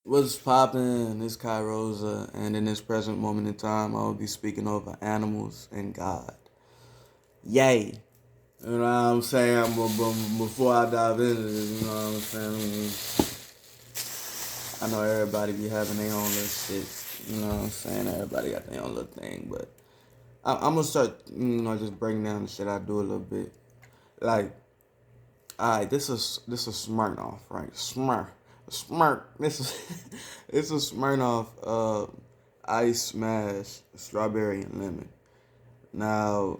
What's poppin'? It's Kairosa, and in this present moment in time, I will be speaking over animals and God. Yay! You know what I'm saying? But before I dive into this, you know what I'm saying? I know everybody be having their own little shit. You know what I'm saying? Everybody got their own little thing, but I'm gonna start, just breaking down the shit I do a little bit. Like, alright, this is Smirnoff, right? Smurk. This is it's a Smirnoff ice smash strawberry and lemon. Now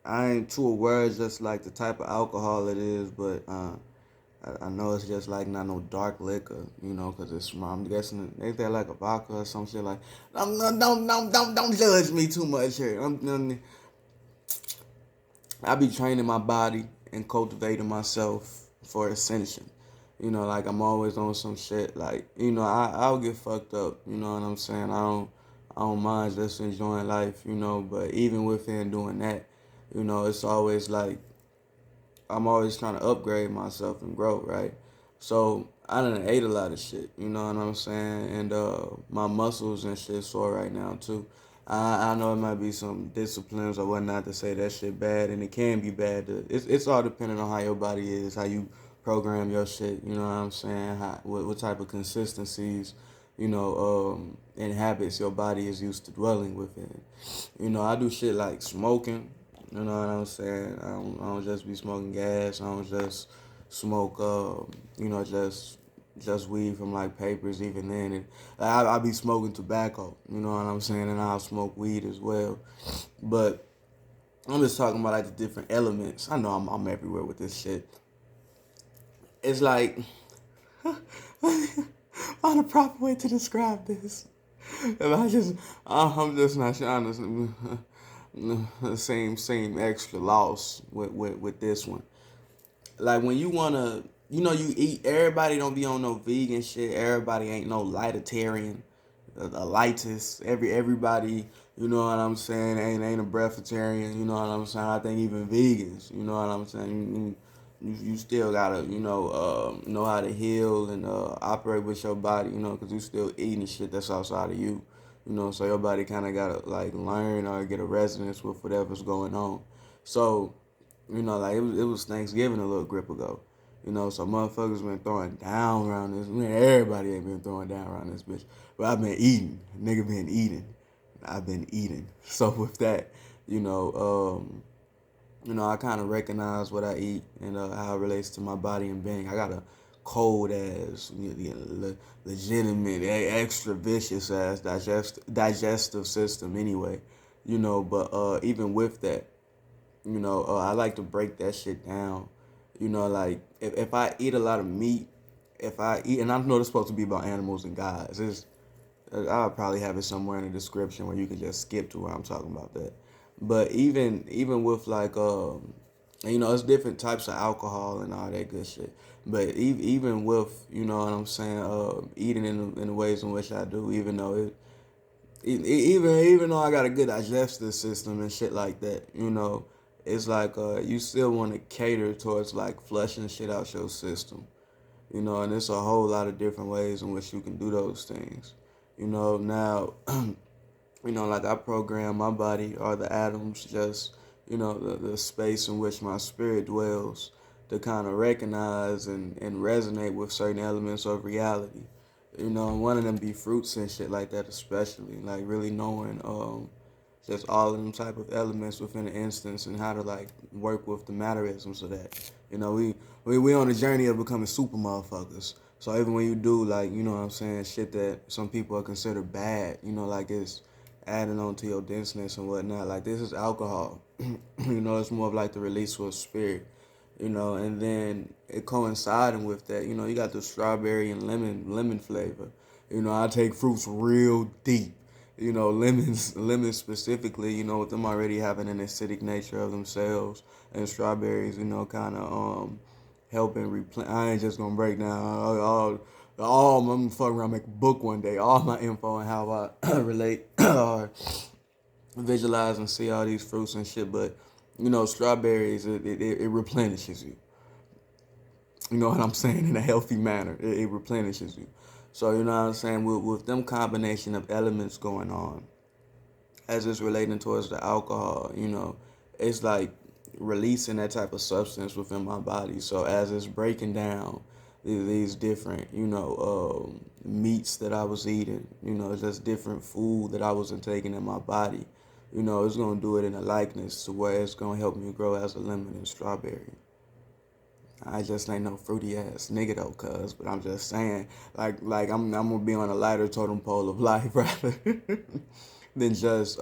I ain't too aware of just like the type of alcohol it is, but I know it's just like not no dark liquor, cause it's Smurk. I'm guessing ain't that like a vodka or some shit like. Don't judge me too much here. I be training my body and cultivating myself for ascension. Like I'm always on some shit. Like, I'll get fucked up. You know what I'm saying? I don't mind just enjoying life. But even within doing that, it's always like I'm always trying to upgrade myself and grow. Right. So I done ate a lot of shit. You know what I'm saying? And my muscles and shit sore right now too. I know it might be some disciplines or whatnot to say that shit bad, and it can be bad. It's all depending on how your body is, how you program your shit. You know what I'm saying? What type of consistencies, and habits your body is used to dwelling within. I do shit like smoking. You know what I'm saying? I don't just be smoking gas. I don't just smoke, just weed from like papers. Even then, and I be smoking tobacco. You know what I'm saying? And I'll smoke weed as well. But I'm just talking about like the different elements. I know I'm everywhere with this shit. It's like find a proper way to describe this. If I'm just not sure. Honestly, same extra loss with this one. Like when you wanna, you eat. Everybody don't be on no vegan shit. Everybody ain't no lightitarian, a lightist. Everybody, you know what I'm saying, ain't a breatharian. You know what I'm saying. I think even vegans, you know what I'm saying. You still gotta, know how to heal and operate with your body, because you still eating shit that's outside of you, so your body kind of gotta like learn or get a resonance with whatever's going on. So like it was Thanksgiving a little grip ago. So motherfuckers been throwing down around this. Man, everybody ain't been throwing down around this bitch. But I've been eating. Nigga been eating. I've been eating. So with that, you know, I kind of recognize what I eat and how it relates to my body and being. I got a cold ass, legitimate, extra vicious ass digestive system anyway. But even with that, I like to break that shit down. Like if I eat a lot of meat, if I eat, and I know it's supposed to be about animals and guys. I'll probably have it somewhere in the description where you can just skip to where I'm talking about that. But even with like it's different types of alcohol and all that good shit. But even with what I'm saying, eating in the ways in which I do, even though even though I got a good digestive system and shit like that, it's like you still want to cater towards like flushing shit out your system, and there's a whole lot of different ways in which you can do those things, now, like I program my body or the atoms, just the space in which my spirit dwells, to kind of recognize and resonate with certain elements of reality. And one of them be fruits and shit like that, especially like really knowing just all of them type of elements within an instance and how to like work with the mannerisms of that. We on a journey of becoming super motherfuckers. So even when you do like, what I'm saying, shit that some people are considered bad, like it's adding on to your denseness and whatnot. Like this is alcohol. It's more of like the release of spirit. And then it coinciding with that, you got the strawberry and lemon flavor. I take fruits real deep. Lemons specifically, with them already having an acidic nature of themselves, and strawberries, kind of helping replenish. I ain't just gonna break down all I'm gonna fuck around, make a book one day, all my info and how I relate or visualize and see all these fruits and shit. But strawberries, it replenishes you. You know what I'm saying? In a healthy manner. It replenishes you. So you know what I'm saying? With them combination of elements going on, as it's relating towards the alcohol, it's like releasing that type of substance within my body. So as it's breaking down these different, meats that I was eating, just different food that I was taking in my body, it's gonna do it in a likeness to where it's gonna help me grow as a lemon and strawberry. I just ain't no fruity ass nigga though, cuz. But I'm just saying, like I'm gonna be on a lighter totem pole of life rather than just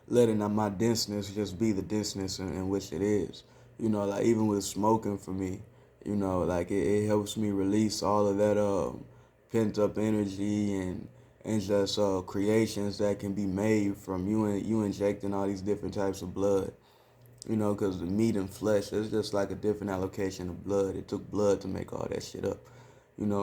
letting my denseness just be the denseness in which it is. Like even with smoking for me, like it helps me release all of that pent up energy and just creations that can be made from you injecting all these different types of blood. Because the meat and flesh is just like a different allocation of blood. It took blood to make all that shit up.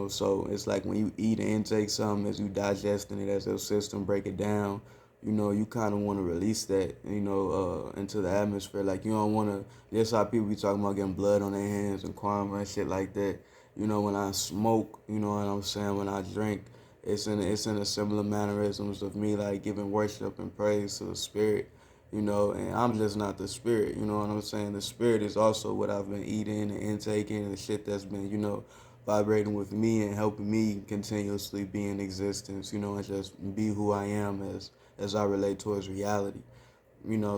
So it's like when you eat and intake something, as you digesting it, as your system break it down, you kind of want to release that, into the atmosphere. Like you don't want to. That's how people be talking about getting blood on their hands and karma and shit like that. When I smoke, you know what I'm saying. When I drink, it's in a similar mannerisms of me like giving worship and praise to the spirit. And I'm just not the spirit, you know what I'm saying? The spirit is also what I've been eating and intaking and the shit that's been, vibrating with me and helping me continuously be in existence, and just be who I am as I relate towards reality.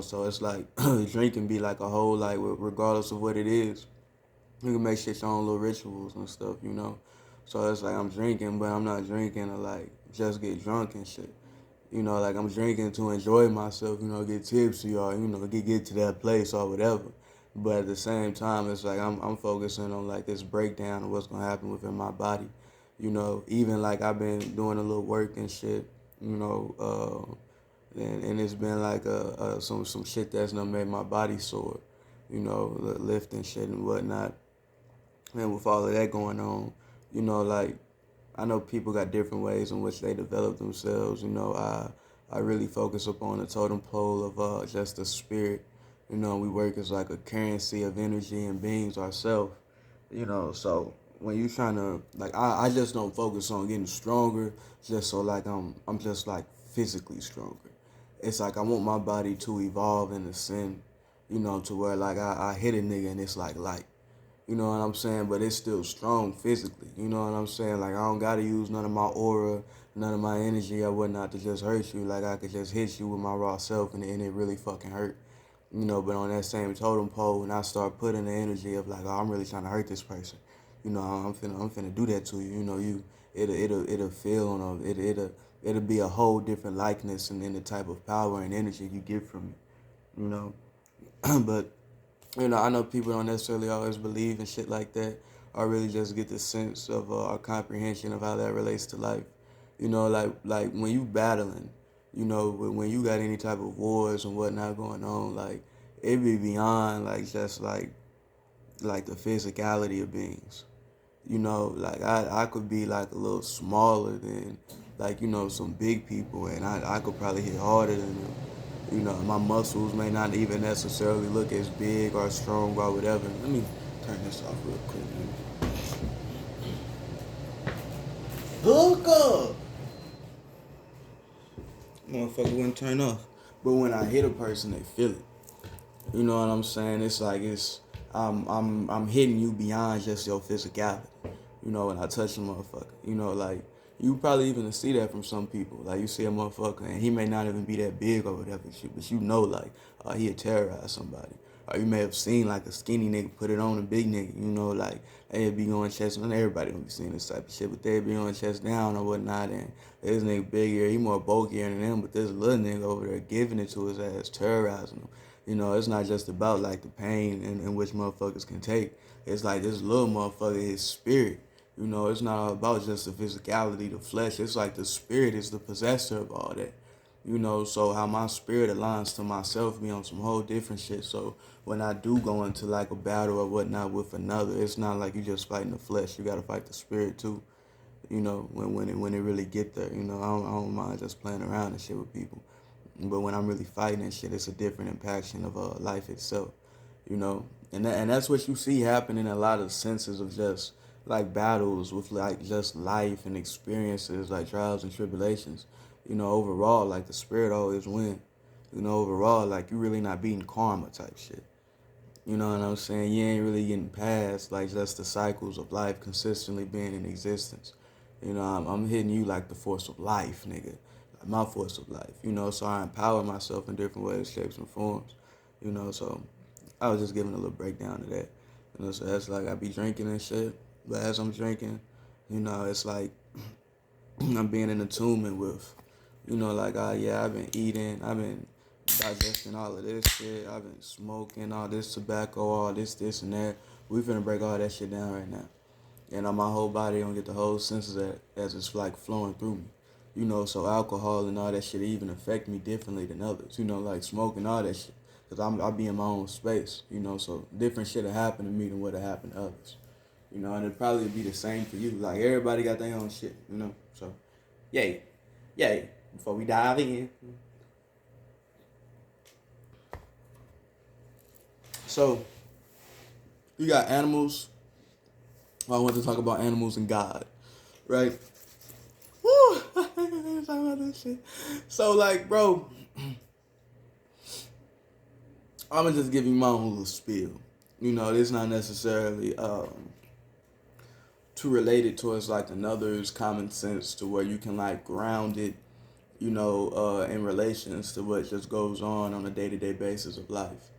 So it's like drinking be like a whole like regardless of what it is. You can make shit your own little rituals and stuff. So it's like I'm drinking, but I'm not drinking to like just get drunk and shit. Like I'm drinking to enjoy myself, get tipsy or, get to that place or whatever. But at the same time, it's like I'm focusing on like this breakdown of what's gonna happen within my body. Even like I've been doing a little work and shit, and it's been like some shit that's gonna make my body sore, lifting shit and whatnot. And with all of that going on, like I know people got different ways in which they develop themselves. I really focus upon the totem pole of just the spirit. We work as like a currency of energy and beings ourselves. So when you trying to like, I just don't focus on getting stronger, just so like I'm just like physically stronger. It's like I want my body to evolve in a sense, to where like I hit a nigga and it's like light. You know what I'm saying? But it's still strong physically. You know what I'm saying? Like, I don't got to use none of my aura, none of my energy or whatnot to just hurt you. Like, I could just hit you with my raw self and it really fucking hurt. But on that same totem pole, when I start putting the energy of like, oh, I'm really trying to hurt this person. I'm finna do that to you. It'll feel on it'll be a whole different likeness and then the type of power and energy you get from it. But I know people don't necessarily always believe in shit like that, or really just get the sense of or comprehension of how that relates to life. Like when you battling, when you got any type of wars and whatnot going on, like it be beyond like just like the physicality of beings. Like I could be like a little smaller than like some big people, and I could probably hit harder than them. My muscles may not even necessarily look as big or strong or whatever. Let me turn this off real quick, man. Hook up! Motherfucker wouldn't turn off. But when I hit a person, they feel it. You know what I'm saying? It's like I'm hitting you beyond just your physicality. When I touch a motherfucker. Like you probably even see that from some people. Like you see a motherfucker and he may not even be that big or whatever shit, but like he'll terrorize somebody. Or you may have seen like a skinny nigga put it on a big nigga, like they'd be going chest, and everybody don't be seeing this type of shit, but they'd be going chest down or whatnot, and this nigga bigger, he more bulkier than them, but this little nigga over there giving it to his ass, terrorizing him. It's not just about like the pain in which motherfuckers can take. It's like this little motherfucker, his spirit. It's not all about just the physicality, the flesh. It's like the spirit is the possessor of all that. So how my spirit aligns to myself be on some whole different shit. So when I do go into like a battle or whatnot with another, it's not like you just fighting the flesh. You gotta fight the spirit too. When it really get there. I don't mind just playing around and shit with people. But when I'm really fighting and shit, it's a different impaction of life itself. you know, and that's what you see happening in a lot of senses of just like battles with like just life and experiences like trials and tribulations. You know, overall, like the spirit always win. You know, overall, like you really not beating karma type shit. You know what I'm saying? You ain't really getting past like just the cycles of life consistently being in existence. You know, I'm hitting you like the force of life, nigga. Like my force of life. You know, so I empower myself in different ways, shapes, and forms. You know, so I was just giving a little breakdown of that. You know, so that's like I be drinking and shit. But as I'm drinking, you know, it's like I'm being in attunement with, you know, like, yeah, I've been eating, I've been digesting all of this shit, I've been smoking all this tobacco, all this, and that. We finna break all that shit down right now. And on my whole body gonna get the whole senses as it's like flowing through me. You know, so alcohol and all that shit even affect me differently than others. You know, like smoking all that shit. Cause I'll be in my own space, you know, so different shit will happen to me than what will happen to others. You know, and it'd probably be the same for you. Like everybody got their own shit, you know. So yay. Yay. Before we dive in. So you got animals. I want to talk about animals and God. Right? Woo! Talk about this shit. So like, bro, I'm gonna just give you my own little spiel. You know, it's not necessarily too related towards like another's common sense to where you can like ground it, you know, in relations to what just goes on a day-to-day basis of life.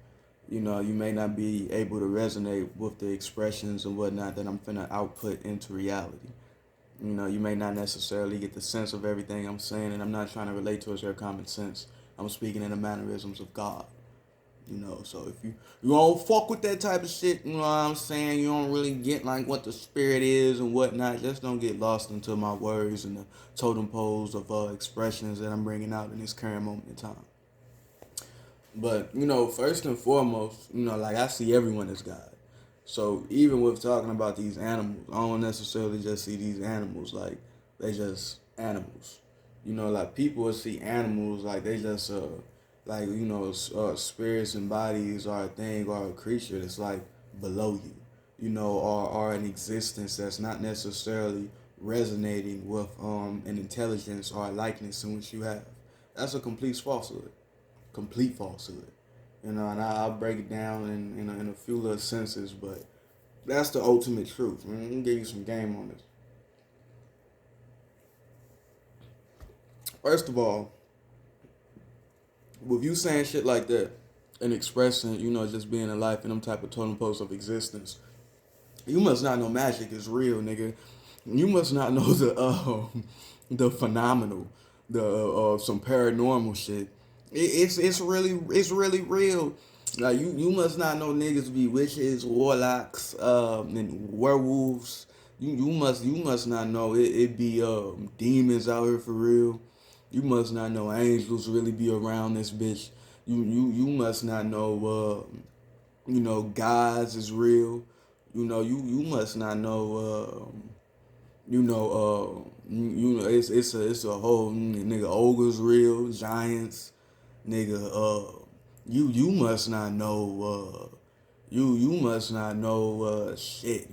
You know, you may not be able to resonate with the expressions and whatnot that I'm finna output into reality. You know, you may not necessarily get the sense of everything I'm saying, and I'm not trying to relate towards your common sense. I'm speaking in the mannerisms of God. You know, so if you don't fuck with that type of shit, you know what I'm saying, you don't really get like what the spirit is and whatnot, just don't get lost into my words and the totem poles of expressions that I'm bringing out in this current moment in time. But, you know, first and foremost, you know, like I see everyone as God. So even with talking about these animals, I don't necessarily just see these animals like they just animals. You know, like people will see animals like they just like, you know, spirits and bodies are a thing or a creature that's like below you. You know, or an existence that's not necessarily resonating with an intelligence or a likeness in which you have. That's a complete falsehood. Complete falsehood. You know, and I'll break it down in a few little senses, but that's the ultimate truth. Man. Let me give you some game on this. First of all, with you saying shit like that and expressing, you know, just being alive in them type of totem poles of existence, you must not know magic is real, nigga. You must not know the phenomenal, the some paranormal shit. It's really real. Like you must not know niggas be witches, warlocks, and werewolves. You must not know it be demons out here for real. You must not know angels really be around this bitch. You must not know you know gods is real. You know you must not know you know you know it's a whole nigga ogres real giants nigga you must not know you must not know shit.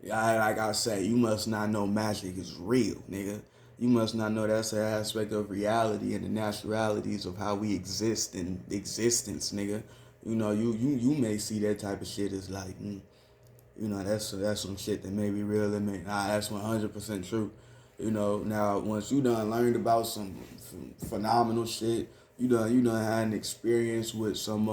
Like I say, you must not know magic is real, nigga. You must not know that's an aspect of reality and the naturalities of how we exist in existence, nigga. You know, you may see that type of shit as like, you know, that's some shit that may be real and may that's 100% true. You know, now once you done learned about some phenomenal shit, you done had an experience with some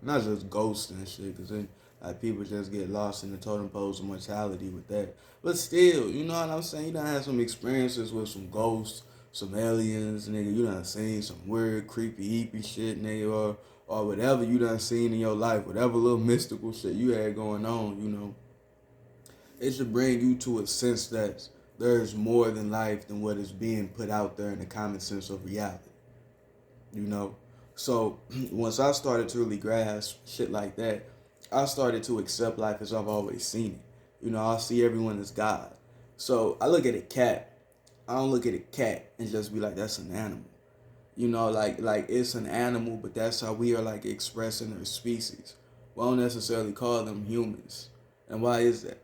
not just ghosts and shit, cause then like people just get lost in the totem poles of mortality with that. But still, you know what I'm saying? You done had some experiences with some ghosts, some aliens, nigga. You done seen some weird, creepy, eepy shit, nigga, or whatever you done seen in your life, whatever little mystical shit you had going on, you know, it should bring you to a sense that there's more than life than what is being put out there in the common sense of reality, you know. So once I started to really grasp shit like that, I started to accept life as I've always seen it. You know, I see everyone as God. So I look at a cat. I don't look at a cat and just be like, that's an animal. You know, like it's an animal, but that's how we are like expressing our species. We don't necessarily call them humans. And why is that?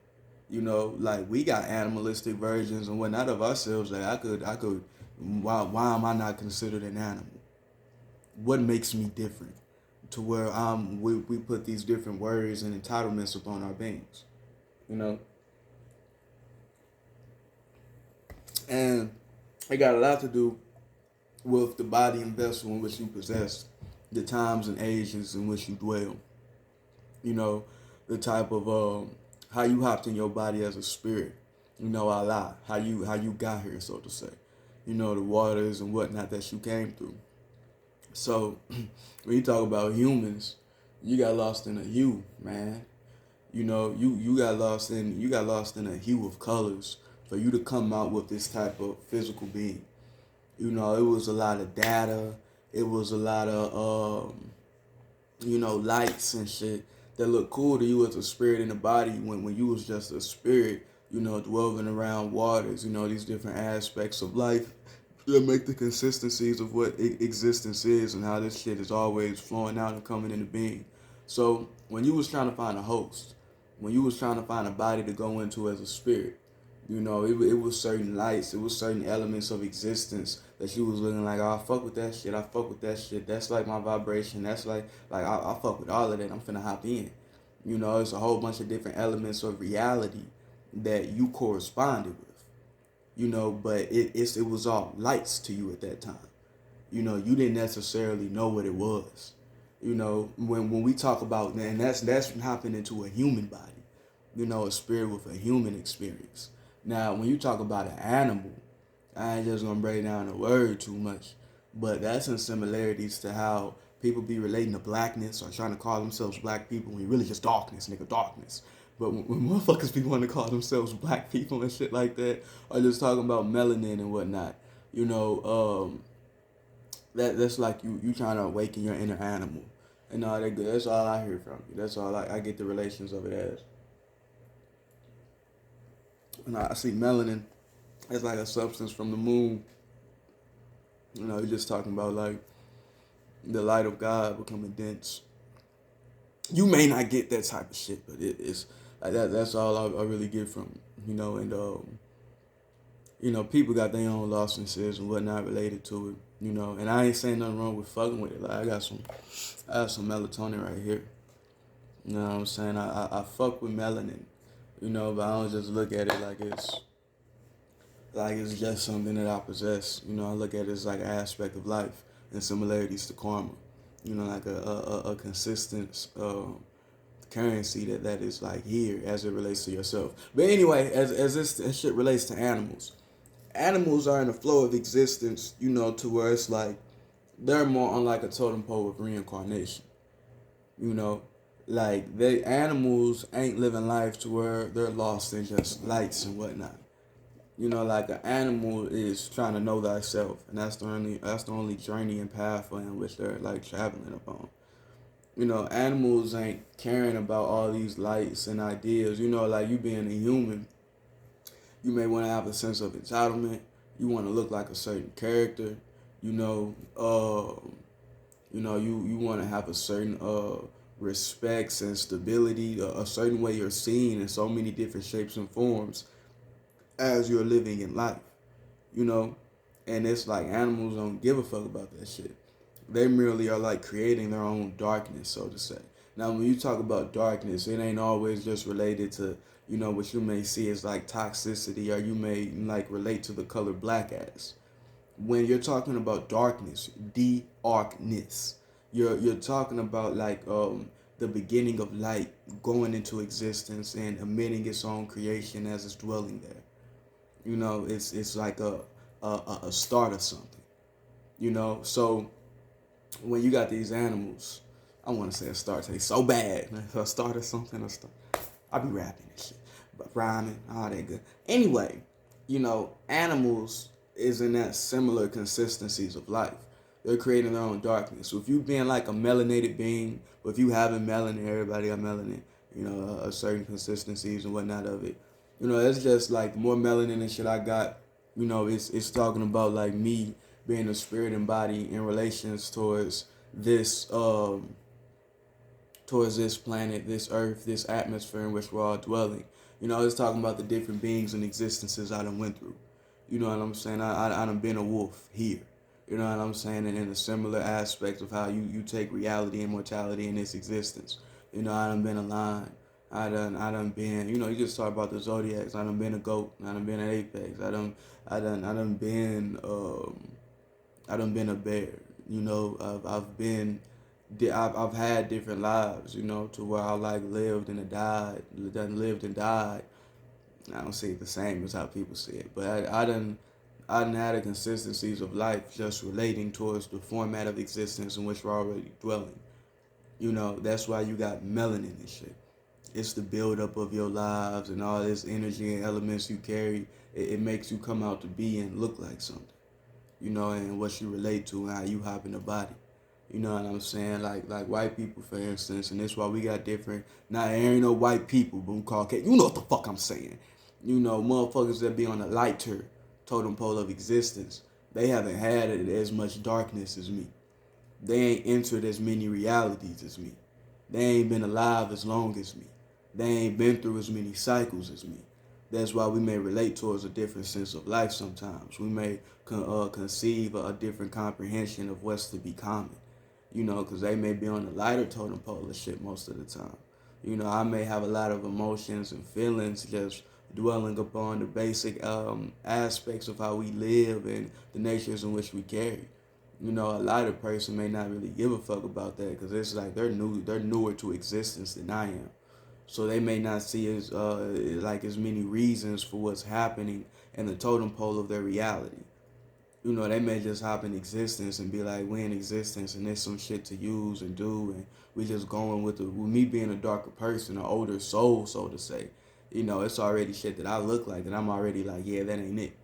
You know, like we got animalistic versions and whatnot of ourselves that I could why am I not considered an animal? What makes me different? To where we put these different words and entitlements upon our beings. You know? And it got a lot to do with the body and vessel in which you possess, the times and ages in which you dwell. You know, the type of how you hopped in your body as a spirit. You know, Allah, how you got here, so to say. You know, the waters and whatnot that you came through. So when you talk about humans, you got lost in a hue, man. You know, you got lost in a hue of colors for you to come out with this type of physical being. You know, it was a lot of data. It was a lot of lights and shit that look cool to you as a spirit in the body when you was just a spirit, dwelling around waters, these different aspects of life that make the consistencies of what existence is and how this shit is always flowing out and coming into being. So when you was trying to find a host, when you was trying to find a body to go into as a spirit, it was certain lights, it was certain elements of existence that you was looking like, oh, I fuck with that shit, I fuck with that shit. That's like my vibration. That's like I fuck with all of that. I'm finna hop in. It's a whole bunch of different elements of reality that you corresponded with. But it was all lights to you at that time. You didn't necessarily know what it was. When we talk about, and that's hopping into a human body. A spirit with a human experience. Now, when you talk about an animal, I ain't just gonna break down the word too much, but that's in similarities to how people be relating to blackness or trying to call themselves black people when you really just darkness, nigga, darkness. But when motherfuckers be wanting to call themselves black people and shit like that, or just talking about melanin and whatnot, that's like you trying to awaken your inner animal. And all that good. That's all I hear from you. That's all I get the relations of it as. And I see melanin as like a substance from the moon. You're just talking about like the light of God becoming dense. You may not get that type of shit, but it's like that. That's all I really get from and people got their own losses and whatnot related to it. And I ain't saying nothing wrong with fucking with it. Like I have some melatonin right here. You know what I'm saying? I fuck with melanin, but I don't just look at it like it's just something that I possess. I look at it as like an aspect of life and similarities to karma. Like a consistent currency that is like here as it relates to yourself. But anyway, as this shit relates to animals, animals are in a flow of existence. To where it's like they're more on like a totem pole of reincarnation. You know, like they animals ain't living life to where they're lost in just lights and whatnot. Like an animal is trying to know thyself, and that's the only journey and path in which they're like traveling upon. Animals ain't caring about all these lights and ideas. Like you being a human, you may want to have a sense of entitlement. You want to look like a certain character. You know, you want to have a certain respects and stability, a certain way you're seen in so many different shapes and forms as you're living in life, you know? And it's like animals don't give a fuck about that shit. They merely are like creating their own darkness, so to say. Now, when you talk about darkness, it ain't always just related to, what you may see as like toxicity, or you may like relate to the color black as. When you're talking about darkness, darkness, you're talking about like the beginning of light going into existence and emitting its own creation as it's dwelling there. It's like a start of something. So when you got these animals, I want to say a start. Say so bad, a start of something. I be rapping and shit, but rhyming, all that good. Anyway, animals is in that similar consistencies of life. They're creating their own darkness. So if you being like a melanated being, or if you having melanin, everybody got melanin, a certain consistencies and whatnot of it. It's just like more melanin and shit I got. It's talking about like me being a spirit and body in relations towards this towards this planet, this earth, this atmosphere in which we're all dwelling. You know, it's talking about the different beings and existences I done went through. You know what I'm saying? I done been a wolf here. You know what I'm saying? And in a similar aspect of how you take reality and mortality in its existence. You know, I done been a lion. I done been, you know, you just talk about the zodiacs. I done been a goat. I done been an apex. I done been, I done been a bear. You know, I've had different lives. You know, to where I like lived and died, done lived and died. I don't see it the same as how people see it, but I done had a consistencies of life just relating towards the format of existence in which we're already dwelling. You know, that's why you got melanin and shit. It's the buildup of your lives and all this energy and elements you carry. It makes you come out to be and look like something. You know, and what you relate to and how you hop in the body. You know what I'm saying? Like white people, for instance, and that's why we got different. Now there ain't no white people, but we call you know what the fuck I'm saying. You know, motherfuckers that be on the lighter totem pole of existence. They haven't had it as much darkness as me. They ain't entered as many realities as me. They ain't been alive as long as me. They ain't been through as many cycles as me. That's why we may relate towards a different sense of life sometimes. We may conceive a different comprehension of what's to be common. You know, because they may be on the lighter totem pole of shit most of the time. You know, I may have a lot of emotions and feelings just dwelling upon the basic aspects of how we live and the natures in which we carry. You know, a lighter person may not really give a fuck about that because it's like they're newer to existence than I am. So they may not see as like as many reasons for what's happening in the totem pole of their reality. You know, they may just hop in existence and be like, we in existence and there's some shit to use and do, and we just going with me being a darker person, an older soul, so to say. You know, it's already shit that I look like, and I'm already like, yeah, that ain't it.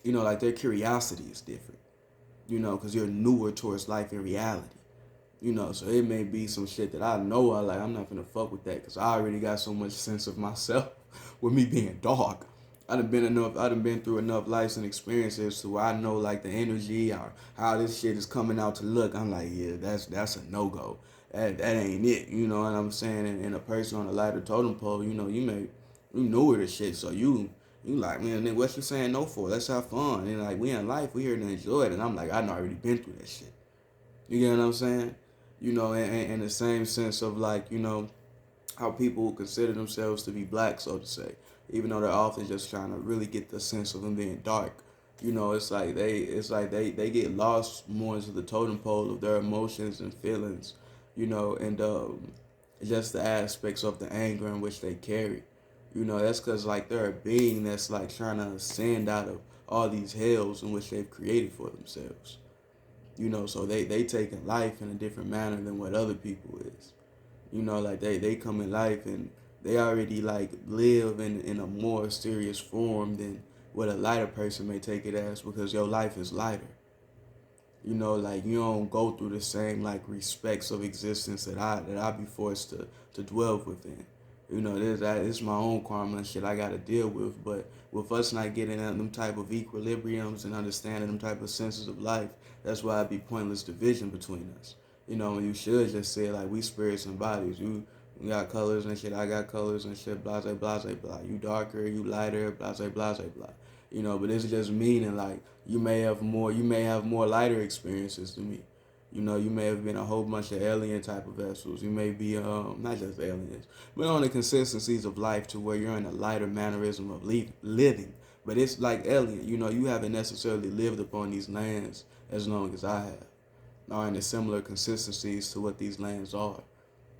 You know, like their curiosity is different. You know, because you're newer towards life and reality. You know, so it may be some shit that I know I like. I'm not gonna fuck with that because I already got so much sense of myself with me being dark. I done been through enough lives and experiences to where I know like the energy or how this shit is coming out to look. I'm like, yeah, that's a no go. That ain't it. You know what I'm saying? And a person on a lighter totem pole, you know, you newer to shit, so you like, man, nigga, what you saying no for? Let's have fun. And like we in life, we here to enjoy it. And I'm like, I done already been through that shit. You get what I'm saying? You know, in the same sense of like, you know, how people consider themselves to be black, so to say, even though they're often just trying to really get the sense of them being dark. You know, they get lost more into the totem pole of their emotions and feelings, you know, and just the aspects of the anger in which they carry. You know, that's because like they're a being that's like trying to ascend out of all these hells in which they've created for themselves. You know, so they take in life in a different manner than what other people is. You know, like they come in life and they already like live in a more serious form than what a lighter person may take it as because your life is lighter. You know, like you don't go through the same like respects of existence that I be forced to dwell within. You know, this my own karma and shit I gotta deal with. But with us not getting at them type of equilibriums and understanding them type of senses of life, that's why it be pointless division between us. You know, when you should just say like we spirits and bodies. You got colors and shit. I got colors and shit. Blase, blase, blah. You darker, you lighter. Blase, blase, blah. You know, but it's just meaning like you may have more lighter experiences than me. You know, you may have been a whole bunch of alien type of vessels. You may be not just aliens, but on the consistencies of life to where you're in a lighter mannerism of living. But it's like alien. You know, you haven't necessarily lived upon these lands as long as I have, or in the similar consistencies to what these lands are.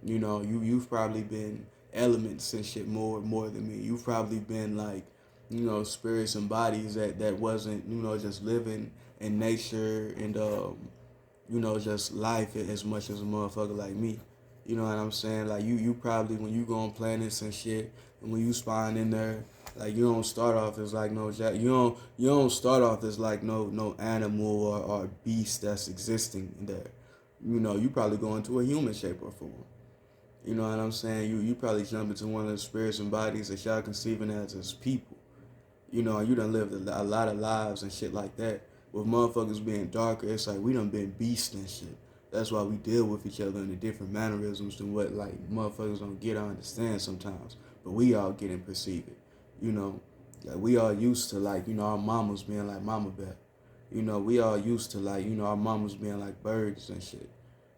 You know, you've probably been elements and shit more than me. You've probably been like, you know, spirits and bodies that wasn't, you know, just living in nature and you know, just life as much as a motherfucker like me. You know what I'm saying? Like you probably when you go on planets and shit, and when you spawn in there, like you don't start off as like no jack. You don't start off as like no animal or beast that's existing there. You know, you probably go into a human shape or form. You know what I'm saying? You probably jump into one of the spirits and bodies that y'all conceiving as people. You know, you done lived a lot of lives and shit like that. With motherfuckers being darker, it's like we done been beasts and shit. That's why we deal with each other in a different mannerisms than what like motherfuckers don't get or understand sometimes. But we all get and perceive it. You know, like we all used to like, our mamas being like mama bear. We all used to like, our mamas being like birds and shit.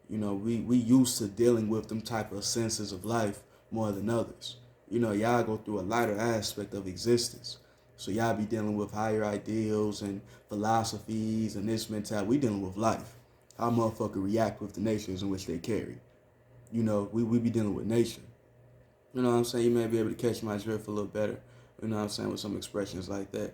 We used to dealing with them type of senses of life more than others. Y'all go through a lighter aspect of existence. So y'all be dealing with higher ideals and philosophies and this mentality. We dealing with life. How motherfucker react with the natures in which they carry. We be dealing with nature. You know what I'm saying? You may be able to catch my drift a little better. You know what I'm saying? With some expressions like that.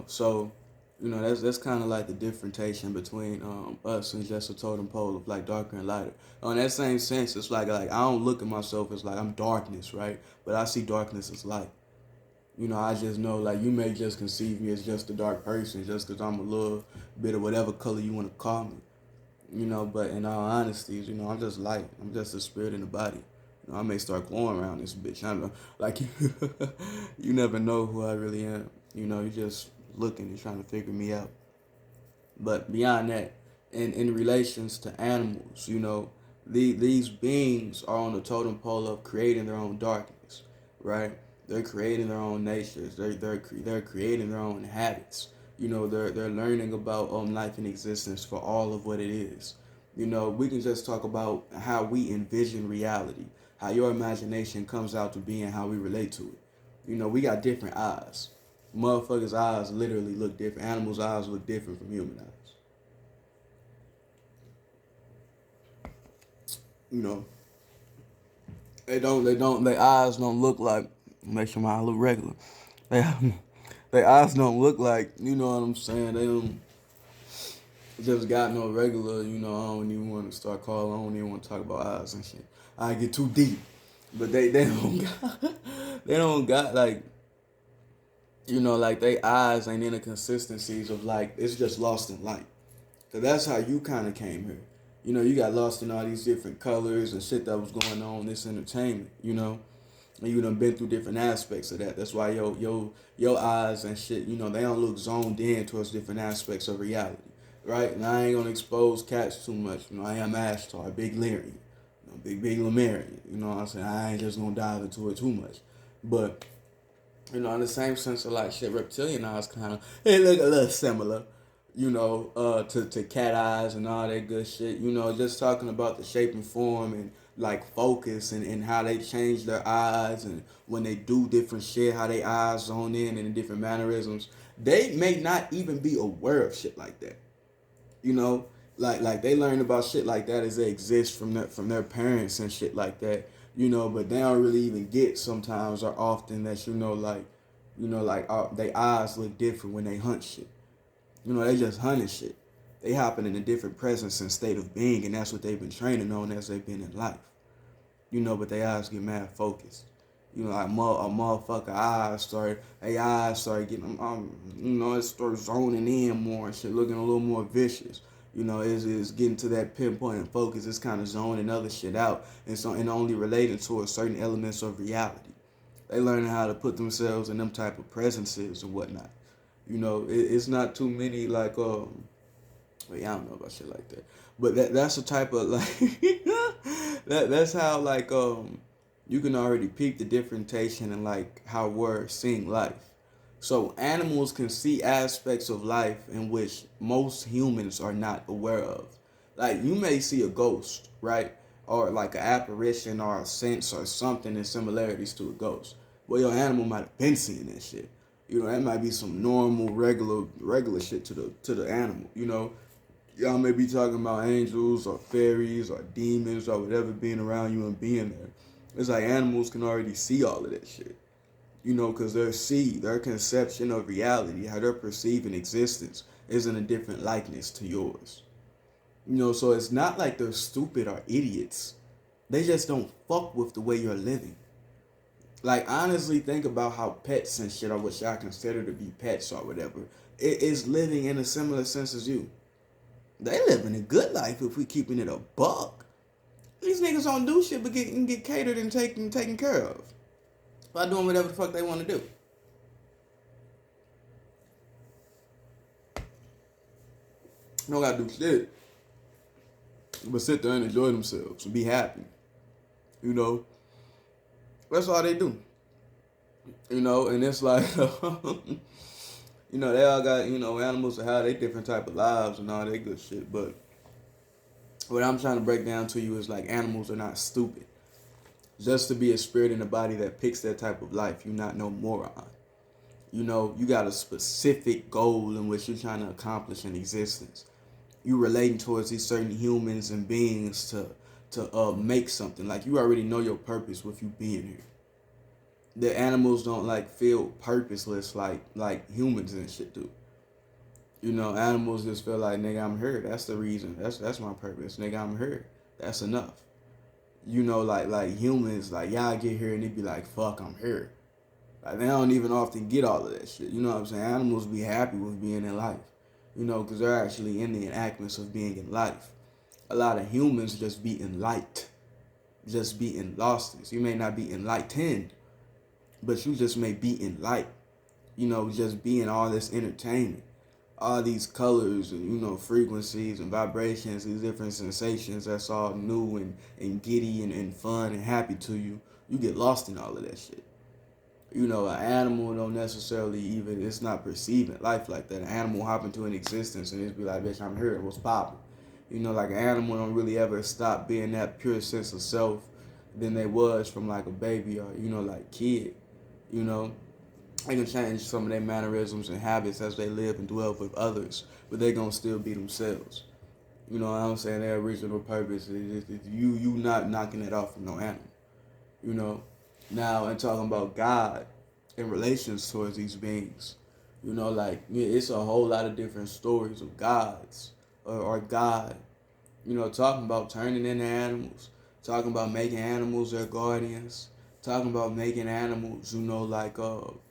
So that's kind of like the differentiation between us and just a totem pole of like darker and lighter. In that same sense, it's like I don't look at myself as like I'm darkness, right? But I see darkness as light. I just know like you may just conceive me as just a dark person just because I'm a little bit of whatever color you want to call me. But in all honesty, I'm just light. I'm just a spirit in the body. I may start glowing around this bitch. I don't know. Like, you never know who I really am. You just looking and trying to figure me out. But beyond that, in relations to animals, these beings are on the totem pole of creating their own darkness, right? They're creating their own natures. They're creating their own habits. They're learning about life and existence for all of what it is. We can just talk about how we envision reality, how your imagination comes out to be and how we relate to it. We got different eyes. Motherfuckers' eyes literally look different. Animals' eyes look different from human eyes. You know, their eyes don't look like, make sure my eye look regular. They, their eyes don't look like, you know what I'm saying? They don't just got no regular, I don't even want to start calling, I don't even want to talk about eyes and shit. I get too deep. But they don't got, they don't got like, like they eyes ain't in the consistencies of like, it's just lost in light. Cause that's how you kind of came here. You got lost in all these different colors and shit that was going on in this entertainment, and you done been through different aspects of that. That's why your eyes and shit, they don't look zoned in towards different aspects of reality, right? And I ain't gonna expose cats too much. I am Ashtar, Big Larry, Big Lemurian. You know what I'm saying? I ain't just gonna dive into it too much, but in the same sense of like shit, reptilian eyes kind of they look a little similar, to cat eyes and all that good shit. Just talking about the shape and form and like focus and how they change their eyes and when they do different shit, how they eyes zone in and different mannerisms. They may not even be aware of shit like that. You know, like they learn about shit like that as they exist from their parents and shit like that. But they don't really even get sometimes or often that they eyes look different when they hunt shit. They just hunting shit. They hopping in a different presence and state of being, and that's what they've been training on as they've been in life. But their eyes get mad focused. Like a motherfucker eyes start getting, it starts zoning in more and shit, looking a little more vicious. Is getting to that pinpoint and focus. It's kind of zoning other shit out, and only relating to certain elements of reality. They learning how to put themselves in them type of presences and whatnot. It's not too many like wait, I don't know about shit like that. But that's the type of like that's how like you can already peep the differentiation and like how we're seeing life. So animals can see aspects of life in which most humans are not aware of. Like you may see a ghost, right? Or like an apparition or a sense or something in similarities to a ghost. Well, your animal might have been seeing that shit. That might be some normal, regular shit to the animal. Y'all may be talking about angels or fairies or demons or whatever being around you and being there. It's like animals can already see all of that shit. Because their conception of reality, how they're perceiving existence, is in a different likeness to yours. So it's not like they're stupid or idiots. They just don't fuck with the way you're living. Like, honestly, think about how pets and shit, or what y'all consider to be pets or whatever, it is living in a similar sense as you. They living a good life if we keeping it a buck. These niggas don't do shit but get catered and taken care of by doing whatever the fuck they want to do. Don't gotta do shit. but sit there and enjoy themselves and be happy. You know, that's all they do. You know, and it's like, they all got, animals that have they different type of lives and all that good shit. But what I'm trying to break down to you is like animals are not stupid. Just to be a spirit in a body that picks that type of life, you're not no moron. You got a specific goal in which you're trying to accomplish in existence. You relating towards these certain humans and beings to make something. Like you already know your purpose with you being here. The animals don't like feel purposeless like humans and shit do. Animals just feel like, nigga, I'm here. That's the reason. That's my purpose. Nigga, I'm here. That's enough. Like humans, like y'all get here and they be like, fuck, I'm here. Like they don't even often get all of that shit. You know what I'm saying? Animals be happy with being in life. Because they're actually in the enactments of being in life. A lot of humans just be enlightened, just be enlightened. You may not be enlightened, but you just may be enlightened. Just being all this entertainment, all these colors and frequencies and vibrations, these different sensations that's all new and giddy and fun and happy to you. You get lost in all of that shit. An animal don't necessarily even, it's not perceiving life like that. An animal hop into an existence and it's be like, bitch, I'm here, what's poppin'? Like an animal don't really ever stop being that pure sense of self than they was from like a baby or, like kid. They can change some of their mannerisms and habits as they live and dwell with others, but they gonna still be themselves. You know what I'm saying? Their original purpose is you not knocking it off from no animal. Now and talking about God in relations towards these beings. It's a whole lot of different stories of gods or God. Talking about turning into animals, talking about making animals their guardians, talking about making animals,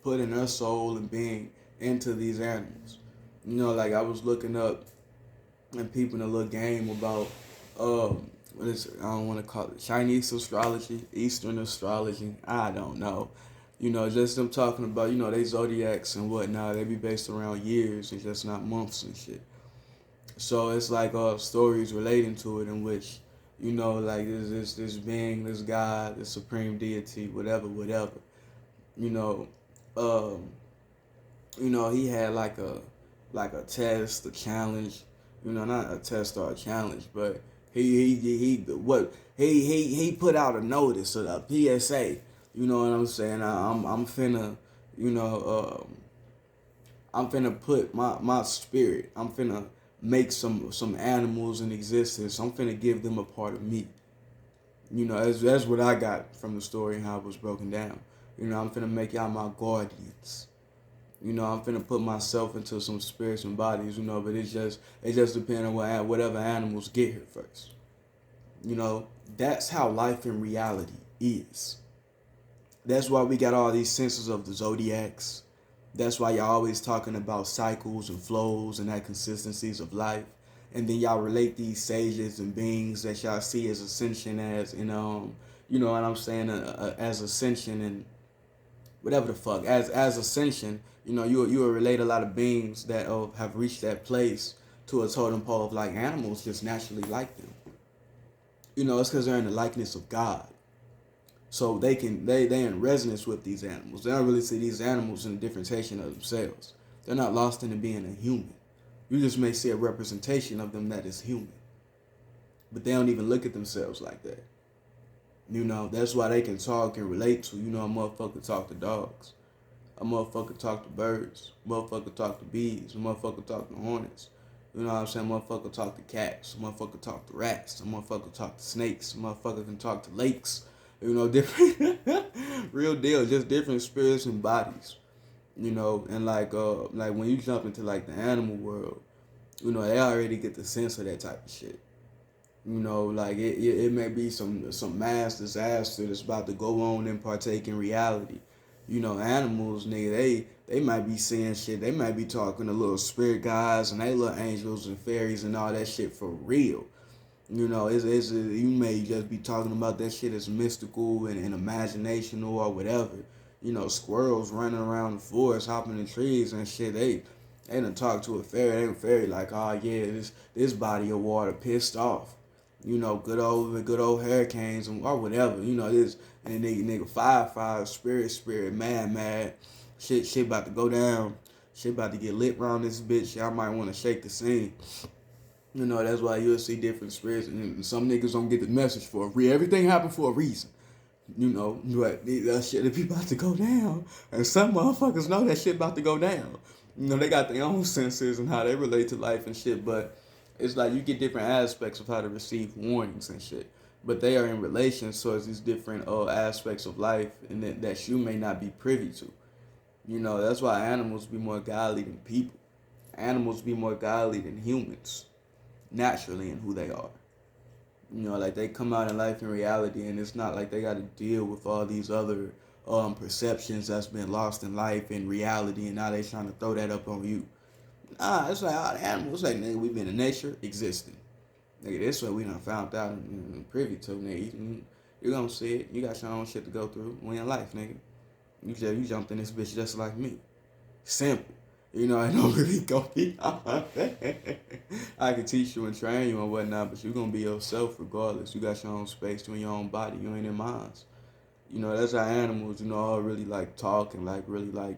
putting their soul and being into these animals. Like I was looking up and peeping a little game about what is it? I don't want to call it Chinese astrology, Eastern astrology. I don't know. Just them talking about, they zodiacs and whatnot. They be based around years and just not months and shit. So it's like stories relating to it in which, like this being, this God, this supreme deity, whatever. You know, um, he had like a test, a challenge. Not a test or a challenge, but he put out a notice or a PSA. You know what I'm saying? I'm finna, I'm finna put my spirit. I'm finna make some animals in existence. I'm finna give them a part of me. That's what I got from the story and how it was broken down. I'm finna make y'all my guardians. I'm finna put myself into some spirits and bodies, but it just depends on whatever animals get here first. That's how life in reality is. That's why we got all these senses of the zodiacs. That's why y'all always talking about cycles and flows and that consistencies of life. And then y'all relate these sages and beings that y'all see as ascension as, you know what I'm saying, as ascension and whatever the fuck, as ascension, you will relate a lot of beings that have reached that place to a totem pole of like animals just naturally like them. It's because they're in the likeness of God. So they in resonance with these animals. They don't really see these animals in a differentiation of themselves. They're not lost into being a human. You just may see a representation of them that is human. But they don't even look at themselves like that. That's why they can talk and relate to. A motherfucker talk to dogs. A motherfucker talk to birds. A motherfucker talk to bees. A motherfucker talk to hornets. You know what I'm saying? A motherfucker talk to cats. A motherfucker talk to rats. A motherfucker talk to snakes. A motherfucker can talk to lakes. Different, real deal, just different spirits and bodies. And like when you jump into like the animal world, they already get the sense of that type of shit. Like it may be some mass disaster that's about to go on and partake in reality. Animals, nigga, they might be seeing shit. They might be talking to little spirit guides and they little angels and fairies and all that shit for real. You may just be talking about that shit as mystical and imaginational or whatever. Squirrels running around the forest, hopping in trees and shit. They done talk to a fairy. They fairy like, oh yeah, this body of water pissed off. good old hurricanes or whatever. This and nigga fire, spirit, mad. Shit about to go down. Shit about to get lit around this bitch. Y'all might want to shake the scene. That's why you'll see different spirits, and some niggas don't get the message for a reason. Everything happened for a reason. But that shit that be about to go down, and some motherfuckers know that shit about to go down. They got their own senses and how they relate to life and shit, but it's like you get different aspects of how to receive warnings and shit. But they are in relation towards these different aspects of life and that you may not be privy to. That's why animals be more godly than people. Animals be more godly than humans, naturally in who they are. Like they come out in life in reality, and it's not like they got to deal with all these other perceptions that's been lost in life and reality, and now they trying to throw that up on you. It's like all the animals, like nigga, we been in nature existing. Nigga, this what we done found out and privy to, nigga. You gonna see it. You got your own shit to go through. We in life, nigga. You jumped in this bitch just like me. Simple. I don't really go beyond. I can teach you and train you and whatnot, but you're gonna be yourself regardless. You got your own space, you in your own body, you ain't in mine. That's how animals, all really like talk and like really like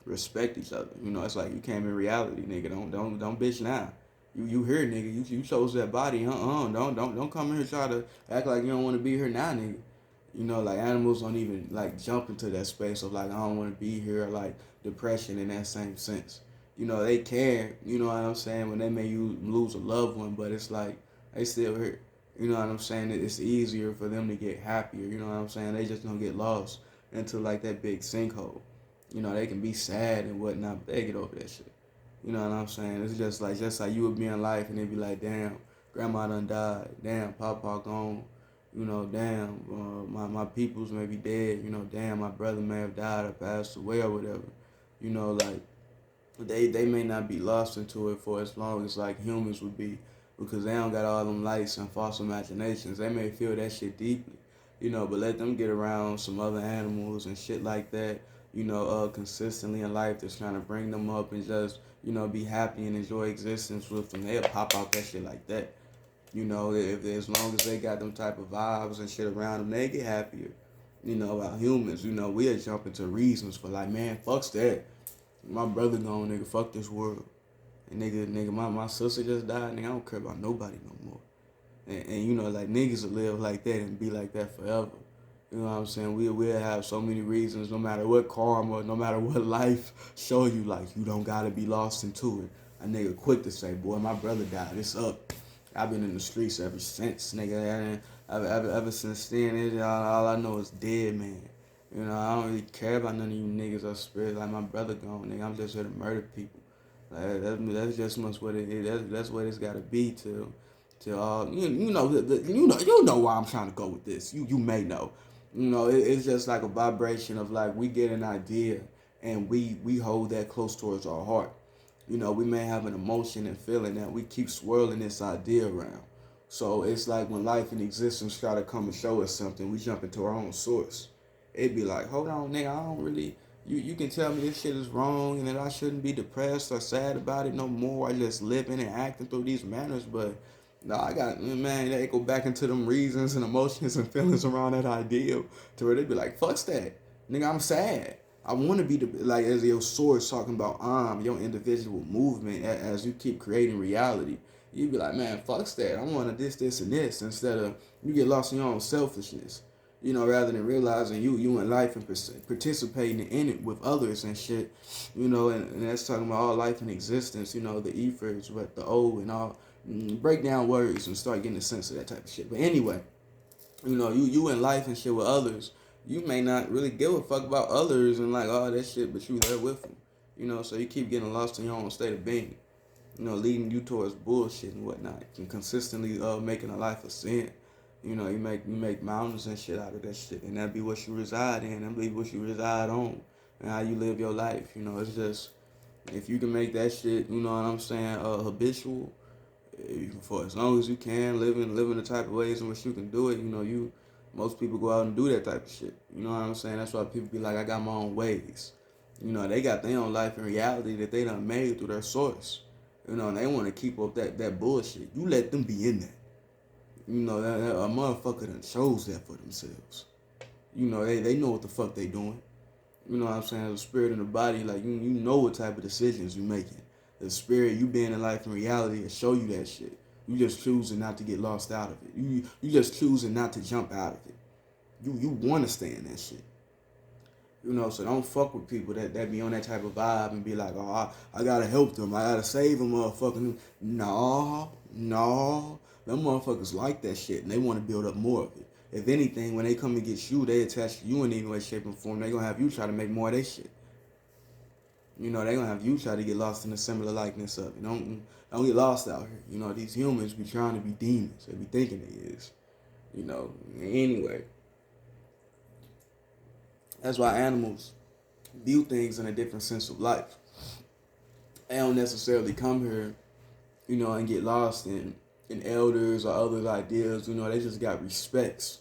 respect each other. It's like you came in reality, nigga. Don't bitch now. You here, nigga. You chose that body. Don't come here try to act like you don't want to be here now, nigga. Like animals don't even like jump into that space of like I don't want to be here, or like depression in that same sense. They can, what I'm saying, when they may lose a loved one, but it's like they still here. What I'm saying? It's easier for them to get happier. What I'm saying? They just don't get lost into like that big sinkhole. They can be sad and whatnot, but they get over that shit. What I'm saying? It's just like you would be in life and they'd be like, damn, grandma done died. Damn, papa gone. Damn, my peoples may be dead. Damn, my brother may have died or passed away or whatever. Like they may not be lost into it for as long as like humans would be, because they don't got all them lights and false imaginations. They may feel that shit deeply, but let them get around some other animals and shit like that, consistently in life that's trying to bring them up and just, be happy and enjoy existence with them. They'll pop out that shit like that. If as long as they got them type of vibes and shit around them, they get happier. About humans, we'll jump into reasons for like, man, fucks that. My brother gone, nigga, fuck this world. And nigga, my sister just died, nigga, I don't care about nobody no more. And like niggas will live like that and be like that forever. You know what I'm saying? We'll have so many reasons, no matter what karma, no matter what life show you, like you don't gotta be lost into it. A nigga quick to say, boy, my brother died, it's up. I've been in the streets ever since, nigga. Ever since then, all I know is dead, man. I don't really care about none of you niggas or spirits. Like my brother gone, nigga. I'm just here to murder people. Like that's just much what it is. That's what it's gotta be to all. You know why I'm trying to go with this. You may know. It's just like a vibration of like we get an idea and we hold that close towards our heart. We may have an emotion and feeling that we keep swirling this idea around. So it's like when life and existence try to come and show us something, we jump into our own source. It'd be like, hold on, nigga, I don't really. You can tell me this shit is wrong and that I shouldn't be depressed or sad about it no more. I just living and acting through these manners, but no, I got, man, they go back into them reasons and emotions and feelings around that idea to where they be like, fuck that. Nigga, I'm sad. I want to be like as your source talking about your individual movement as you keep creating reality. You be like, man, fuck that. I want to this, and this instead of you get lost in your own selfishness. Rather than realizing you in life and participating in it with others and shit, and that's talking about all life and existence, the ethers, but the O and all, break down words and start getting a sense of that type of shit. But anyway, you in life and shit with others, you may not really give a fuck about others and like all that shit, but you there with them, so you keep getting lost in your own state of being, leading you towards bullshit and whatnot, and consistently making a life of sin. You make mountains and shit out of that shit, and that be what you reside in, and be what you reside on, and how you live your life. It's just if you can make that shit, you know what I'm saying, habitual, for as long as you can, living the type of ways in which you can do it. Most people go out and do that type of shit. You know what I'm saying? That's why people be like, I got my own ways. They got their own life and reality that they done made through their source. And they want to keep up that bullshit. You let them be in that. You know, a motherfucker done chose that for themselves. You know, they know what the fuck they doing. You know what I'm saying? The spirit and the body, like you know what type of decisions you making. The spirit, you being in life in reality, will show you that shit. You just choosing not to get lost out of it. You just choosing not to jump out of it. You want to stay in that shit. You know, so don't fuck with people that be on that type of vibe and be like, oh, I gotta help them. I gotta save them, motherfucking. No, no. Them motherfuckers like that shit and they want to build up more of it. If anything, when they come and get you, they attach to you in any way, shape, or form. They gonna have you try to make more of their shit. You know, they gonna have you try to get lost in a similar likeness of it. Don't get lost out here. You know, these humans be trying to be demons. They be thinking they is. You know, anyway. That's why animals view things in a different sense of life. They don't necessarily come here, you know, and get lost in elders or others' ideas. You know, they just got respects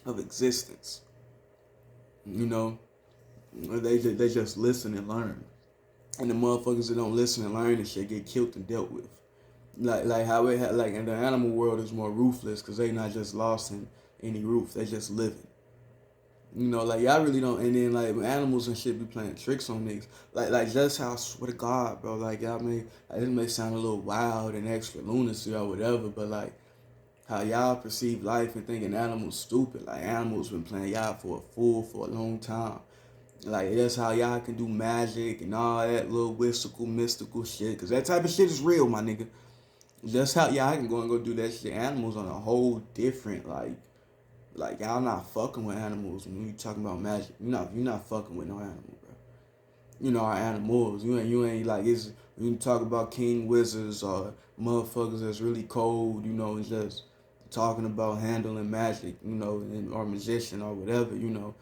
of existence. You know, they just listen and learn. And the motherfuckers that don't listen and learn and shit get killed and dealt with. Like how it had, like in the animal world is more ruthless because they not just lost in any roof. They just living. You know, like y'all really don't. And then like animals and shit be playing tricks on niggas. Like just how I swear to God, bro. Like y'all may like, this may sound a little wild and extra lunacy or whatever, but like how y'all perceive life and thinking animals stupid. Like animals been playing y'all for a fool for a long time. Like that's how y'all can do magic and all that little mystical shit. Cause that type of shit is real, my nigga. That's how y'all can go and go do that shit. Animals on a whole different like y'all not fucking with animals when you talking about magic. You're not fucking with no animal, bro. You know our animals. You ain't like it's when you talk about king wizards or motherfuckers that's really cold, you know, and just talking about handling magic, you know, or magician or whatever, you know.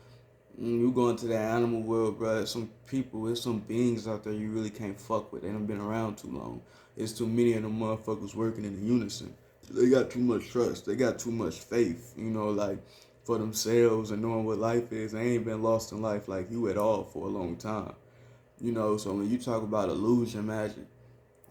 You go into that animal world, bro. There's some beings out there you really can't fuck with. They done been around too long. It's too many of them motherfuckers working in unison. They got too much trust. They got too much faith, you know, like for themselves and knowing what life is. They ain't been lost in life like you at all for a long time. You know, so when you talk about illusion magic,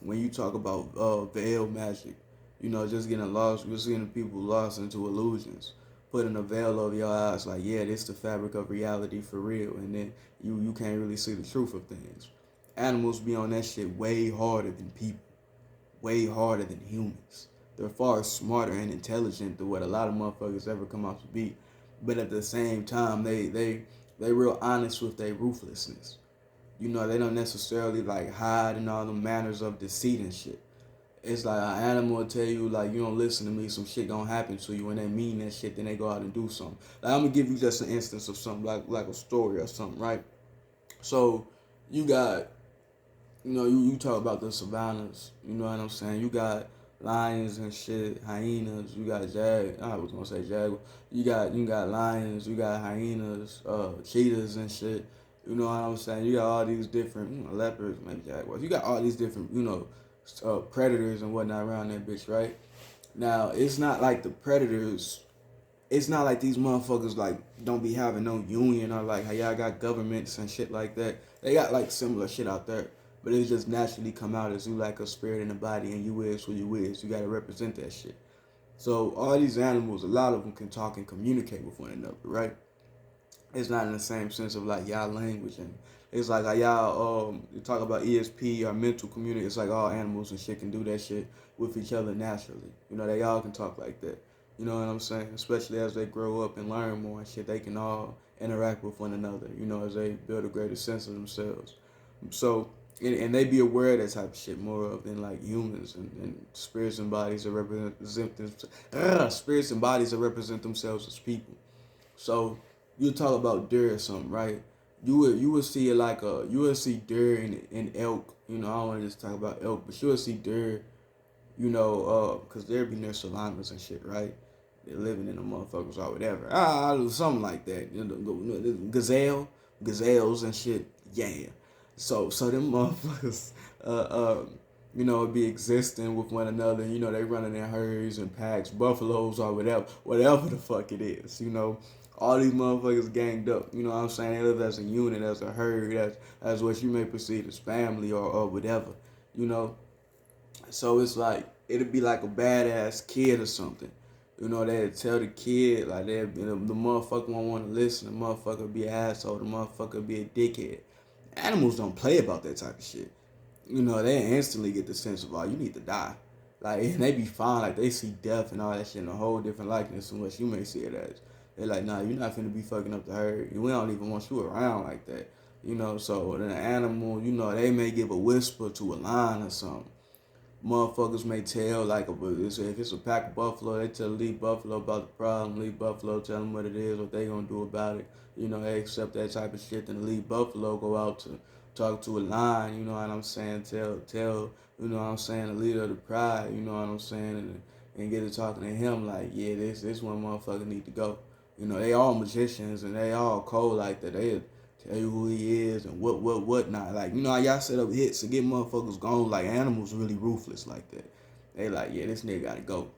when you talk about veil magic, you know, just getting people lost into illusions, putting a veil over your eyes, like yeah, this the fabric of reality for real, and then you can't really see the truth of things. Animals be on that shit way harder than people, way harder than humans. They're far smarter and intelligent than what a lot of motherfuckers ever come out to be, but at the same time, they real honest with their ruthlessness. You know, they don't necessarily like hide in all the manners of deceit and shit. It's like an animal will tell you like you don't listen to me, some shit gonna happen to you, and they mean that shit. Then they go out and do something. Like I'm gonna give you just an instance of something like a story or something, right? So you got you talk about the savannas. You know what I'm saying? You got lions and shit, hyenas. You got I was gonna say jaguar. You got lions. You got hyenas, cheetahs and shit. You know what I'm saying? You got all these different leopards, maybe jaguars. You got all these different predators and whatnot around that bitch, right? Now it's not like the predators. It's not like these motherfuckers like don't be having no union or like how y'all got governments and shit like that. They got like similar shit out there, but it just naturally come out as you like a spirit in the body and you is who you is. You gotta represent that shit. So all these animals, a lot of them can talk and communicate with one another, right? It's not in the same sense of like y'all language and it's like y'all you talk about ESP or mental community. It's like all animals and shit can do that shit with each other naturally. You know, they all can talk like that. You know what I'm saying? Especially as they grow up and learn more and shit, they can all interact with one another. You know, as they build a greater sense of themselves. So and they be aware of that type of shit more of than like humans and spirits and bodies that represent spirits and bodies that represent themselves as people. So you talk about deer or something, right? You would see it like you would see deer in elk. You know, I don't want to just talk about elk, but you would see deer. You know, cause there be near savannas and shit, right? They're living in the motherfuckers or whatever. Something like that. You know, gazelles and shit. Yeah. So them motherfuckers, uh, uh, be existing with one another. You know, they running in herds and packs, buffaloes or whatever the fuck it is. You know, all these motherfuckers ganged up. You know what I'm saying? They live as a unit, as a herd, as what you may perceive as family or whatever. You know, So it's like it'd be like a badass kid or something. You know, they'd tell the kid like the motherfucker won't want to listen. The motherfucker be an asshole. The motherfucker be a dickhead. Animals don't play about that type of shit. You know, they instantly get the sense of, oh, you need to die. Like, and they be fine. Like, they see death and all that shit in a whole different likeness from what you may see it as. They're like, nah, you're not finna be fucking up the herd. We don't even want you around like that. You know, so an animal, you know, they may give a whisper to a lion or something. Motherfuckers may tell, like, if it's a pack of buffalo, they tell lead buffalo about the problem. Lead buffalo tell them what it is, what they gonna do about it. You know, they accept that type of shit. Then the lead buffalo go out to talk to a lion. You know what I'm saying? Tell. You know what I'm saying? The leader of the pride. You know what I'm saying? And get to talking to him like, yeah, this one motherfucker need to go. You know, they all magicians and they all cold like that. They tell you who he is and what not. Like, you know how y'all set up hits to get motherfuckers gone. Like, animals really ruthless like that. They like, yeah, this nigga gotta go.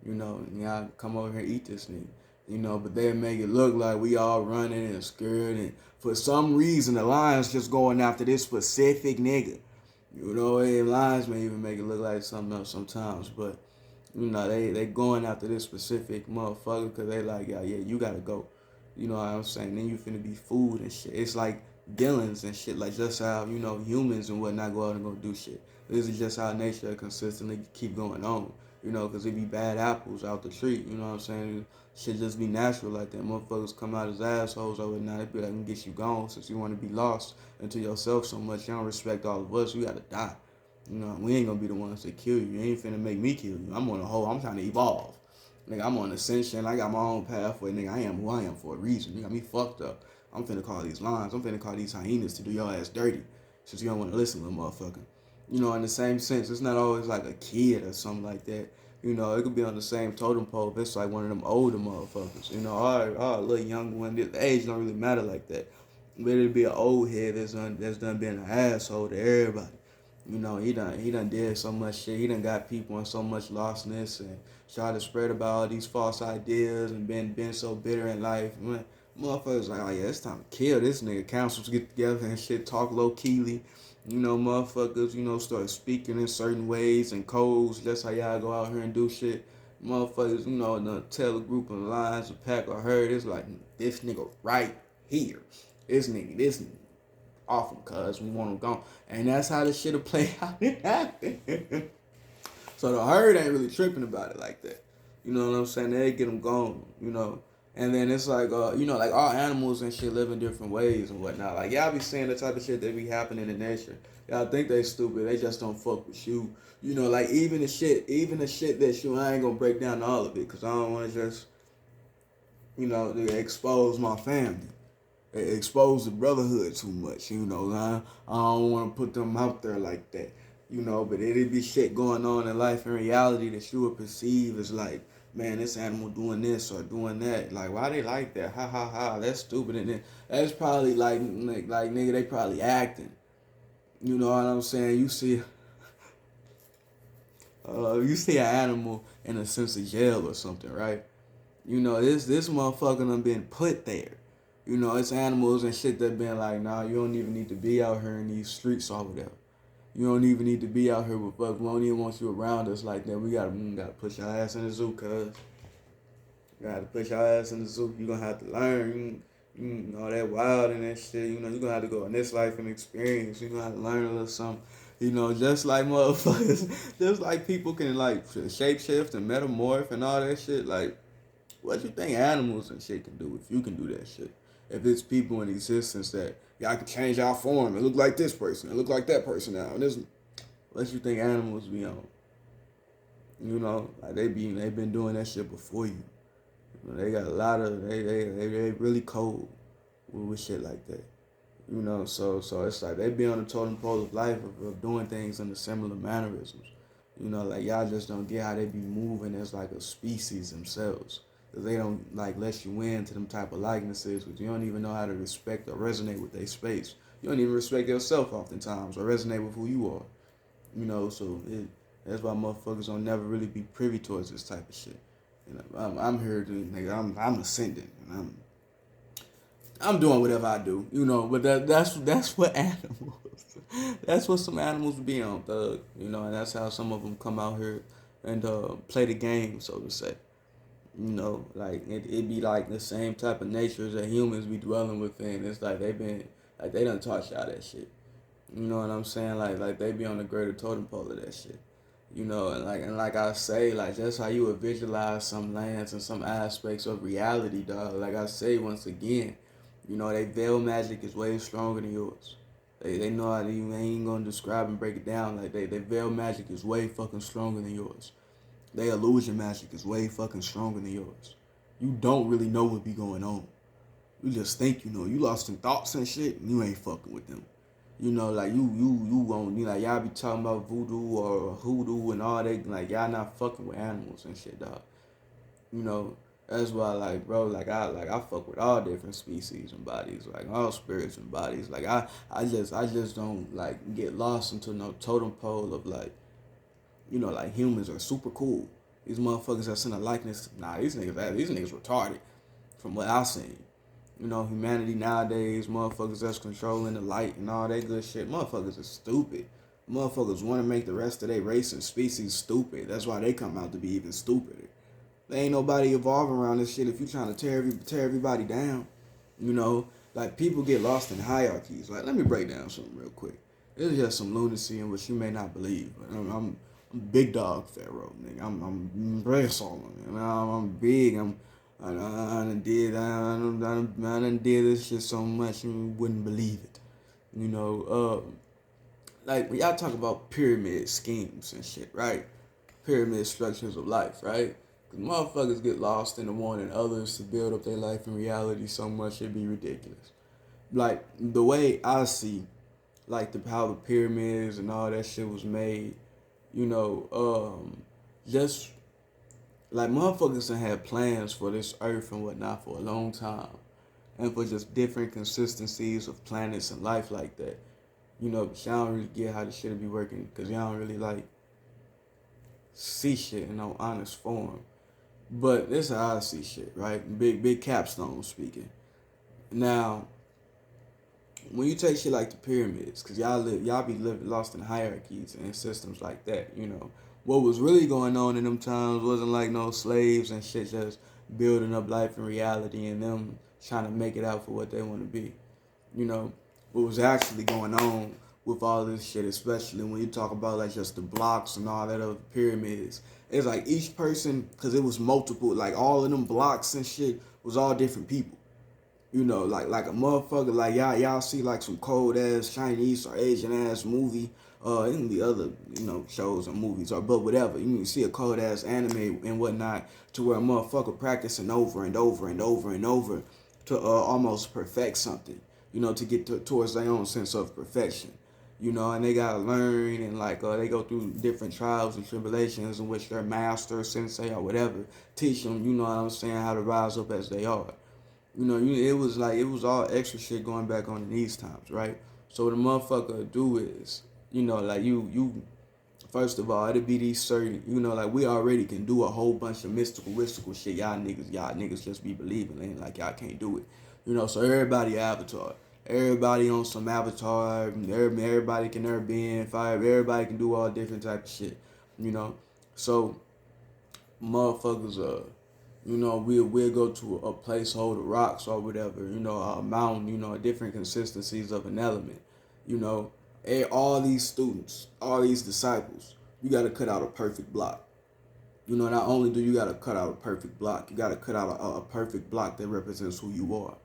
You know, and y'all come over here and eat this nigga. You know, but they make it look like we all running and scared. And for some reason, the lion's just going after this specific nigga. You know, and lions may even make it look like something else sometimes. But, you know, they going after this specific motherfucker because they like, yeah, you gotta go. You know what I'm saying? Then you finna be food and shit. It's like villains and shit. Like just how, you know, humans and whatnot go out and go do shit. This is just how nature consistently keep going on. You know, because it be bad apples out the tree. You know what I'm saying? Shit just be natural like that. Motherfuckers come out as assholes over now. They be like, I'm gonna get you gone since you want to be lost into yourself so much. You don't respect all of us. You gotta die. You know, we ain't gonna be the ones that kill you. You ain't finna make me kill you. I'm on a whole, I'm trying to evolve. Nigga, I'm on ascension. I got my own pathway. Nigga, I am who I am for a reason. You got me fucked up. I'm finna call these lions. I'm finna call these hyenas to do your ass dirty. Since you don't want to listen, little motherfucker. You know, in the same sense, it's not always like a kid or something like that. You know, it could be on the same totem pole if it's like one of them older motherfuckers. You know, our little young one, the age don't really matter like that. But it'd be an old head that's done been an asshole to everybody. You know, he done did so much shit. He done got people in so much lostness and tried to spread about all these false ideas and been so bitter in life. Man, motherfuckers like, oh yeah, it's time to kill this nigga. Councils get together and shit, talk low keyly. You know, motherfuckers, you know, start speaking in certain ways and codes. That's how y'all go out here and do shit. Motherfuckers, you know, tell a group of lions, a pack of herd. It's like this nigga right here. This nigga off him, cuz we want him gone. And that's how this shit'll play out. So the herd ain't really tripping about it like that. You know what I'm saying? They get them gone, you know. And then it's like, you know, like all animals and shit live in different ways and whatnot. Like y'all be seeing the type of shit that be happening in nature. Y'all think they stupid. They just don't fuck with you. You know, like even the shit that you, I ain't gonna break down all of it because I don't want to just, you know, expose my family, expose the brotherhood too much. You know, I don't want to put them out there like that. You know, but it'd be shit going on in life in reality that you would perceive as like, man, this animal doing this or doing that. Like, why they like that? Ha ha ha. That's stupid. And then that's probably like nigga, they probably acting. You know what I'm saying? You see an animal in a sense of jail or something, right? You know, this motherfucker done been put there. You know, it's animals and shit that been like, nah, you don't even need to be out here in these streets over there. You don't even need to be out here with us. We don't even want you around us like that. We gotta push your ass in the zoo, cuz. You gotta push your ass in the zoo. You gonna have to learn. You know, that wild and that shit. You know, you gonna have to go in this life and experience. You gonna have to learn a little something. You know, just like motherfuckers, just like people can like shapeshift and metamorph and all that shit. Like, what you think animals and shit can do if you can do that shit? If it's people in existence that y'all can change our form and look like this person and look like that person now. And this, what you think animals be on? You know, like they've been doing that shit before you. You know, they got a lot of they really cold with shit like that. You know, so it's like they be on the totem pole of life of doing things in the similar mannerisms. You know, like y'all just don't get how they be moving as like a species themselves. Cause they don't like let you in to them type of likenesses, because you don't even know how to respect or resonate with their space. You don't even respect yourself oftentimes or resonate with who you are. You know, so that's why motherfuckers don't never really be privy towards this type of shit. You know, I'm here to nigga. I'm ascending, and I'm doing whatever I do, you know. But that's what animals. That's what some animals be on, thug. You know, and that's how some of them come out here and play the game, so to say. You know, like it be like the same type of natures that humans be dwelling within. It's like they done taught y'all that shit. You know what I'm saying? Like they be on the greater totem pole of that shit. You know, and like I say, like just how you would visualize some lands and some aspects of reality, dog. Like I say once again, you know, they veil magic is way stronger than yours. They know how to, you ain't gonna describe and break it down. Like they veil magic is way fucking stronger than yours. They illusion magic is way fucking stronger than yours. You don't really know what be going on. You just think you know. You lost in thoughts and shit, and you ain't fucking with them. You know, like you won't, you know, like y'all be talking about voodoo or hoodoo and all that, like y'all not fucking with animals and shit, dog. You know, that's why, like, bro, like I fuck with all different species and bodies, like all spirits and bodies. Like I just don't like get lost into no totem pole of like, you know, like humans are super cool. These motherfuckers that's in a likeness. Nah, these niggas retarded. From what I seen, you know, humanity nowadays, motherfuckers that's controlling the light and all that good shit. Motherfuckers are stupid. Motherfuckers want to make the rest of their race and species stupid. That's why they come out to be even stupider. There ain't nobody evolving around this shit if you trying to tear everybody down. You know, like people get lost in hierarchies. Like, let me break down something real quick. It's just some lunacy in which you may not believe. But I'm big dog Pharaoh, nigga. I'm very Solomon. I'm big. I done did this shit so much you wouldn't believe it. You know, like when y'all talk about pyramid schemes and shit, right? Pyramid structures of life, right? Cause motherfuckers get lost in the wanting others to build up their life in reality so much it'd be ridiculous. Like the way I see, like how the pyramids and all that shit was made, you know, just like motherfuckers done had plans for this earth and whatnot for a long time. And for just different consistencies of planets and life like that. You know, but y'all don't really get how the shit be working because y'all don't really like see shit in no honest form. But this is how I see shit, right? Big capstone speaking. Now, when you take shit like the pyramids, cause y'all be living lost in hierarchies and systems like that, you know. What was really going on in them times wasn't like no slaves and shit just building up life in reality and them trying to make it out for what they want to be. You know, what was actually going on with all this shit, especially when you talk about like just the blocks and all that other pyramids. It's like each person, cause it was multiple, like all of them blocks and shit was all different people. You know, like a motherfucker, like y'all see like some cold ass Chinese or Asian ass movie, it can be other, you know, shows or movies or but whatever. You can see a cold ass anime and whatnot to where a motherfucker practicing over and over and over and over to almost perfect something, you know, to get towards their own sense of perfection. You know, and they gotta learn and like they go through different trials and tribulations in which their master, sensei, or whatever teach them, you know what I'm saying, how to rise up as they are. You know, it was all extra shit going back on in these times, right? So what the motherfucker do is, you know, like you first of all, it'll be these certain, you know, like we already can do a whole bunch of mystical shit. Y'all niggas just be believing and like y'all can't do it. You know, so everybody avatar. Everybody on some avatar, everybody can Airbnb, fire, everybody can do all different type of shit. You know. So motherfuckers you know, we'll go to a placeholder rocks or whatever, you know, a mountain, you know, different consistencies of an element. You know, all these students, all these disciples, you gotta cut out a perfect block. You know, not only do you gotta cut out a perfect block, you gotta cut out a perfect block that represents who you are.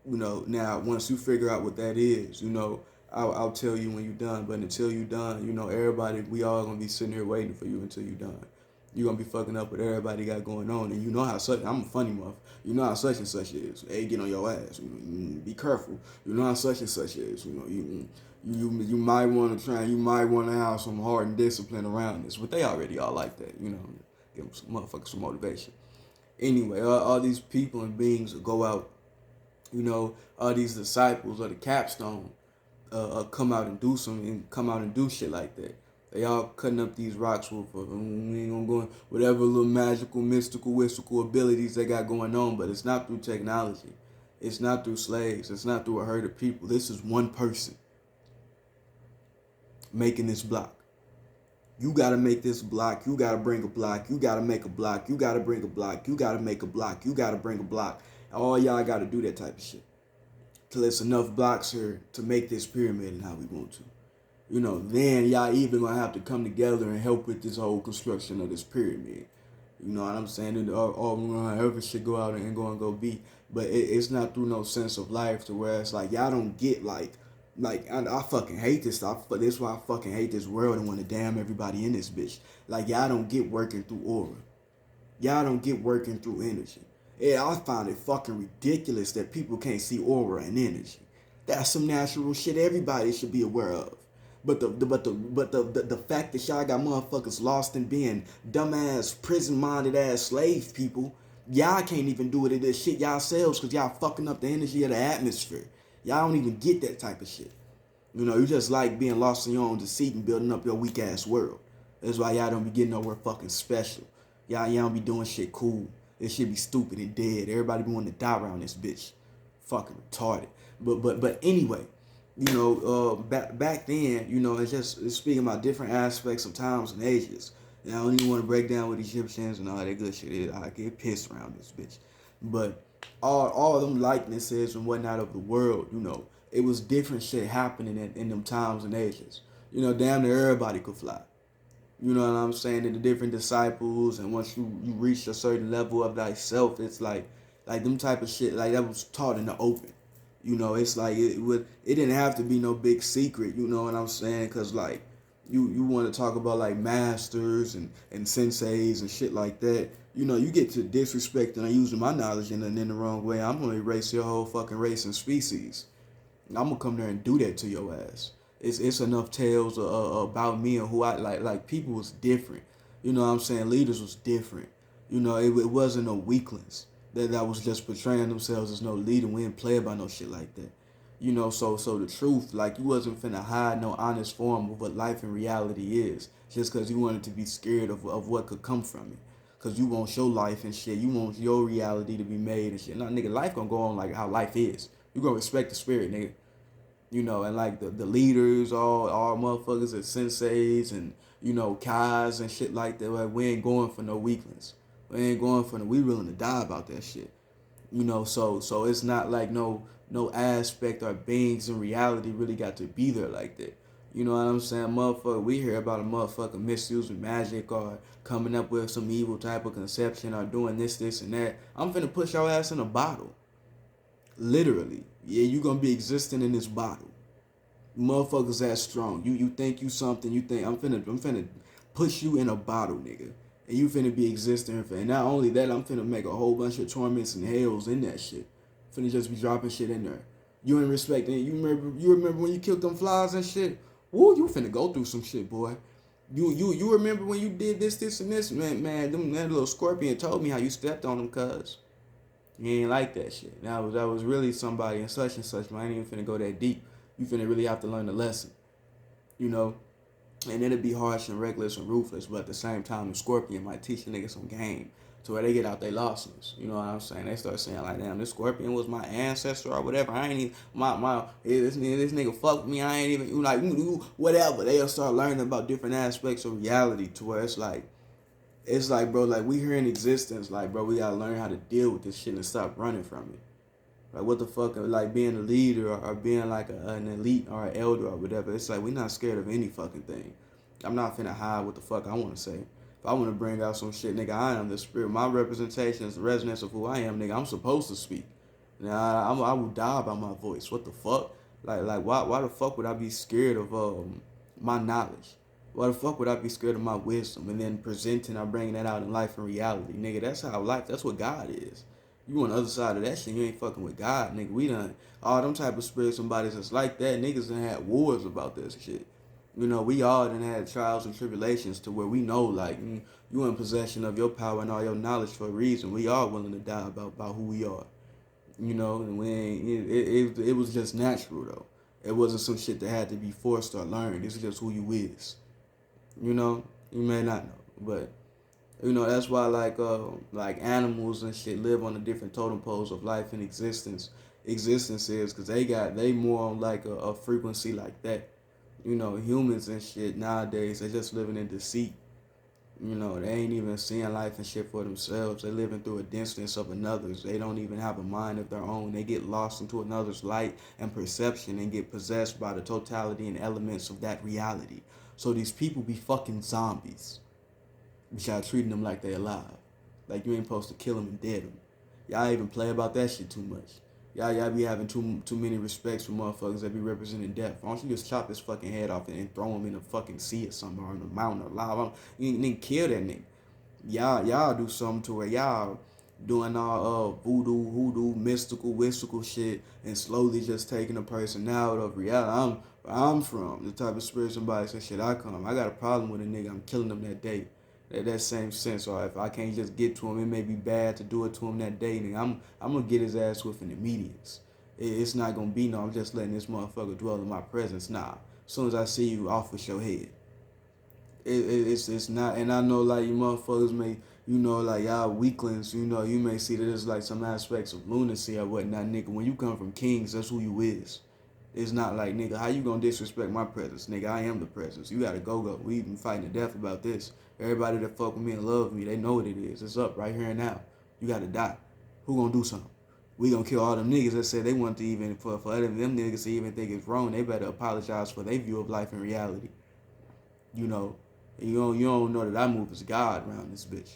You know, now once you figure out what that is, you know, I'll tell you when you're done. But until you're done, you know, everybody, we all gonna be sitting here waiting for you until you're done. You're gonna be fucking up what everybody got going on, and you know how such. I'm a funny muff. You know how such and such is. Hey, get on your ass. You be careful. You know how such and such is. You know you might want to try. You might want to have some heart and discipline around this, but they already all like that. You know, give them some motherfuckers some motivation. Anyway, all these people and beings will go out, you know, these disciples of the capstone come out and come out and do shit like that. They all cutting up these rocks with we ain't gonna go in, whatever little magical, mystical abilities they got going on, but it's not through technology. It's not through slaves. It's not through a herd of people. This is one person making this block. You gotta make this block. You gotta bring a block. You gotta make a block. You gotta bring a block. You gotta make a block. You gotta bring a block. All y'all gotta do that type of shit till it's enough blocks here to make this pyramid and how we want to. Then y'all even gonna have to come together and help with this whole construction of this pyramid. You know what I'm saying? And all every shit go out and go be. But it's not through no sense of life to where it's like y'all don't get I fucking hate this stuff. But this is why I fucking hate this world and want to damn everybody in this bitch. Like y'all don't get working through aura. Y'all don't get working through energy. Yeah, I find it fucking ridiculous that people can't see aura and energy. That's some natural shit everybody should be aware of. But the fact that y'all got motherfuckers lost in being dumbass, prison-minded ass slave people, y'all can't even do it in this shit yourselves because y'all fucking up the energy of the atmosphere. Y'all don't even get that type of shit. You just like being lost in your own deceit and building up your weak ass world. That's why y'all don't be getting nowhere fucking special. Y'all don't be doing shit cool. This shit be stupid and dead. Everybody be wanting to die around this bitch. Fucking retarded. But anyway, back then, it's speaking about different aspects of times and ages. And I don't even want to break down what Egyptians and all that good shit is. I get pissed around this bitch. But all of them likenesses and whatnot of the world, it was different shit happening in them times and ages. Damn near everybody could fly. You know what I'm saying? And the different disciples, and once you reach a certain level of thyself, it's like them type of shit, like that was taught in the open. It's like it didn't have to be no big secret. You know what I'm saying? Cause like you want to talk about like masters and senseis and shit like that. You get to disrespecting or using my knowledge in the wrong way. I'm gonna erase your whole fucking race and species. I'm gonna come there and do that to your ass. It's enough tales about me and who I like. Like people was different. You know what I'm saying? Leaders was different. It wasn't no weaklings that was just portraying themselves as no leader. We didn't play about no shit like that. So the truth, like you wasn't finna hide no honest form of what life in reality is, just cause you wanted to be scared of what could come from it. Cause you want your life and shit. You want your reality to be made and shit. Nah, nigga, life gonna go on like how life is. You gonna respect the spirit, nigga. And like the leaders, all motherfuckers as senseis and, Kais and shit like that. Like, we ain't going for no weaklings. We ain't going for no, we willing to die about that shit. So it's not like no aspect or beings in reality really got to be there like that. You know what I'm saying? Motherfucker, we hear about a motherfucker misusing magic or coming up with some evil type of conception or doing this, and that. I'm finna push your ass in a bottle. Literally. Yeah, you gonna be existing in this bottle. Motherfuckers that strong. You think you something, you think I'm finna push you in a bottle, nigga. And you finna be existing. And not only that, I'm finna make a whole bunch of torments and hells in that shit. Finna just be dropping shit in there. You ain't respecting it. You remember when you killed them flies and shit? Woo, you finna go through some shit, boy. You remember when you did this and this? Man, that little scorpion told me how you stepped on them, cuz. You ain't like that shit. That was really somebody and such, man. I ain't even finna go that deep. You finna really have to learn the lesson. You know? And it'll be harsh and reckless and ruthless, but at the same time, the scorpion might teach a nigga some game to where they get out their losses. You know what I'm saying? They start saying like, damn, this scorpion was my ancestor or whatever. I ain't even this nigga fucked me. I ain't even whatever. They'll start learning about different aspects of reality to where it's like, bro, like we here in existence, like, bro, we gotta learn how to deal with this shit and stop running from it. Like, what the fuck, like being a leader or being like an elite or an elder or whatever. It's like, we're not scared of any fucking thing. I'm not finna hide what the fuck I wanna say. If I wanna bring out some shit, nigga, I am the spirit. My representation is the resonance of who I am, nigga. I'm supposed to speak. Now, I will die by my voice. What the fuck? Like, why the fuck would I be scared of my knowledge? Why the fuck would I be scared of my wisdom and then presenting or bringing that out in life and reality? Nigga, that's how life, that's what God is. You on the other side of that shit, you ain't fucking with God, nigga. We done, all them type of spirits and bodies that's like that, niggas done had wars about this shit. We all done had trials and tribulations to where we know, like, you in possession of your power and all your knowledge for a reason. We are willing to die about who we are. And we ain't, it was just natural, though. It wasn't some shit that had to be forced or learned. This is just who you is. You may not know, but that's why like animals and shit live on the different totem poles of life and existence, existence is, because they more on like a frequency like that. You know, humans and shit nowadays, they just living in deceit. You know, they ain't even seeing life and shit for themselves. They living through a distance of another's. They don't even have a mind of their own. They get lost into another's light and perception and get possessed by the totality and elements of that reality. So these people be fucking zombies. But y'all treating them like they alive. Like you ain't supposed to kill them and dead them. Y'all even play about that shit too much. Y'all be having too many respects for motherfuckers that be representing death. Why don't you just chop his fucking head off and throw him in the fucking sea or something, or in the mountain or lava? You ain't kill that nigga. Y'all do something to where y'all doing all voodoo, hoodoo, mystical shit, and slowly just taking a person out of reality. I'm from the type of spirit somebody says shit. I got a problem with a nigga. I'm killing him that day. That same sense, or if I can't just get to him, it may be bad to do it to him that day. Nigga, I'm gonna get his ass with an immediate. It's not gonna be no. I'm just letting this motherfucker dwell in my presence. Nah. As soon as I see you, off with your head. It's not, and I know like you motherfuckers may, you know, like y'all weaklings, you know, you may see that there's like some aspects of lunacy or whatnot, nigga. When you come from kings, that's who you is. It's not like, nigga, how you gonna disrespect my presence? Nigga, I am the presence. You gotta go. We even fighting to death about this. Everybody that fuck with me and love me, they know what it is. It's up right here and now. You gotta die. Who gonna do something? We gonna kill all them niggas that said they want to even, for them niggas to even think it's wrong, they better apologize for their view of life and reality. You know, you don't know that I move as God around this bitch.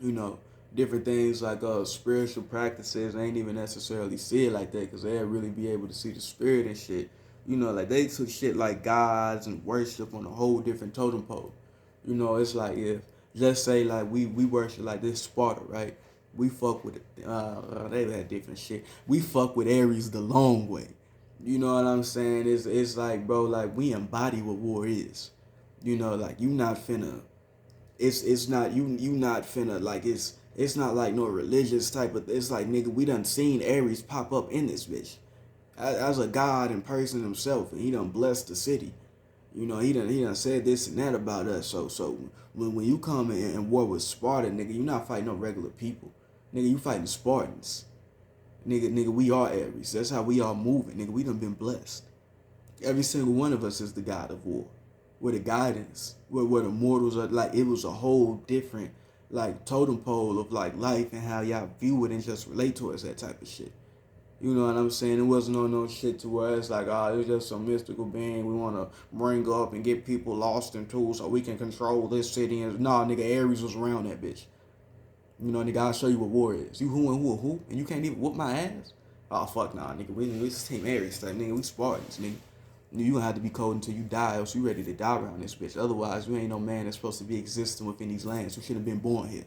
You know, different things like spiritual practices. They ain't even necessarily see it like that because they'll really be able to see the spirit and shit. You know, like they took shit like gods and worship on a whole different totem pole. You know, it's like if, let's say like we worship like this Sparta, right? We fuck with it. They had different shit. We fuck with Ares the long way. You know what I'm saying? It's like, bro, like we embody what war is. You know, like you not finna. It's not you not finna like it's not like no religious type of. It's like, nigga, we done seen Ares pop up in this bitch as a god in person himself, and he done blessed the city. You know, he done said this and that about us. So when you come in war with Sparta, nigga, you not fighting no regular people. Nigga, you fighting Spartans. Nigga, we are Ares. That's how we are moving. Nigga, we done been blessed. Every single one of us is the god of war. We're the guidance. Where the mortals are, like, it was a whole different, like, totem pole of, like, life and how y'all view it and just relate to us, that type of shit. You know what I'm saying? It wasn't on no shit to where it's like, it was just some mystical being we want to bring up and get people lost into so we can control this city. And nah, nigga, Ares was around that bitch. You know, nigga, I'll show you what war is. You who and who and who, and you can't even whoop my ass? Oh, fuck nah, nigga. We just Team Ares type, nigga. We Spartans, nigga. You gonna have to be cold until you die, else you ready to die around this bitch. Otherwise, you ain't no man that's supposed to be existing within these lands. You should have been born here.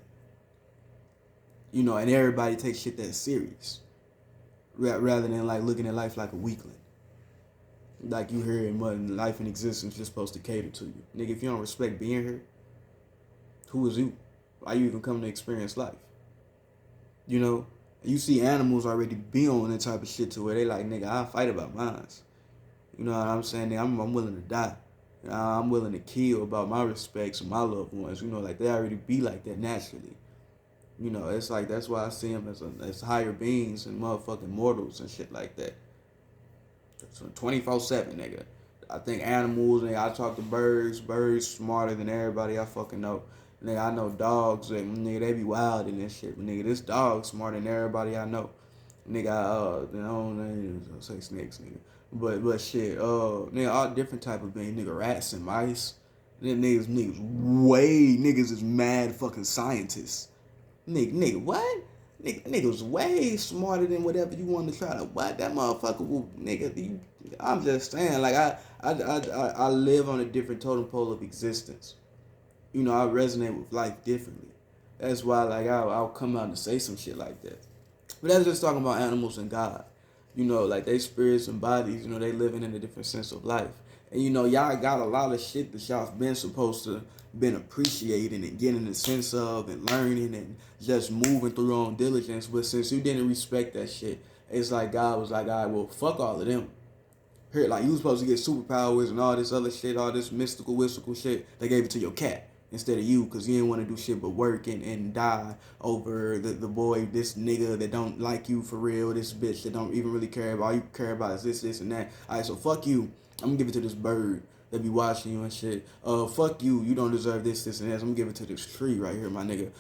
You know, and everybody takes shit that serious. Rather than like looking at life like a weakling. Like you here in life and existence just supposed to cater to you. Nigga, if you don't respect being here, who is you? Why you even come to experience life? You know? You see animals already be on that type of shit to where they like, nigga, I'll fight about mine. You know what I'm saying? Nigga, I'm willing to die. I'm willing to kill about my respects and my loved ones. You know, like they already be like that naturally. You know, it's like that's why I see them as higher beings and motherfucking mortals and shit like that. So 24/7, nigga. I think animals, nigga, I talk to birds. Birds smarter than everybody I fucking know. Nigga, I know dogs, and nigga, they be wild in this shit. But nigga, this dog smarter than everybody I know. Nigga, I don't say snakes, nigga. But shit, nigga, all different type of beings, nigga, rats and mice. Niggas is mad fucking scientists. Nigga, what? Nigga's way smarter than whatever you want to try to. What that motherfucker will, nigga? I'm just saying, like I live on a different totem pole of existence. You know, I resonate with life differently. That's why, like, I'll come out and say some shit like that. But that's just talking about animals and God. You know, like they spirits and bodies. You know, they living in a different sense of life. And you know, y'all got a lot of shit that y'all been supposed to been appreciating and getting a sense of and learning and just moving through your own diligence. But since you didn't respect that shit, it's like God was like, all right, well, fuck all of them. Here, like you was supposed to get superpowers and all this other shit, all this mystical shit. They gave it to your cat. instead of you, because you didn't want to do shit but work and die over the boy, this nigga that don't like you for real, this bitch that don't even really care about, all you care about is this and that. All right, so fuck you. I'm gonna give it to this bird that be watching you and shit. Fuck you. You don't deserve this and that. I'm gonna give it to this tree right here, my nigga.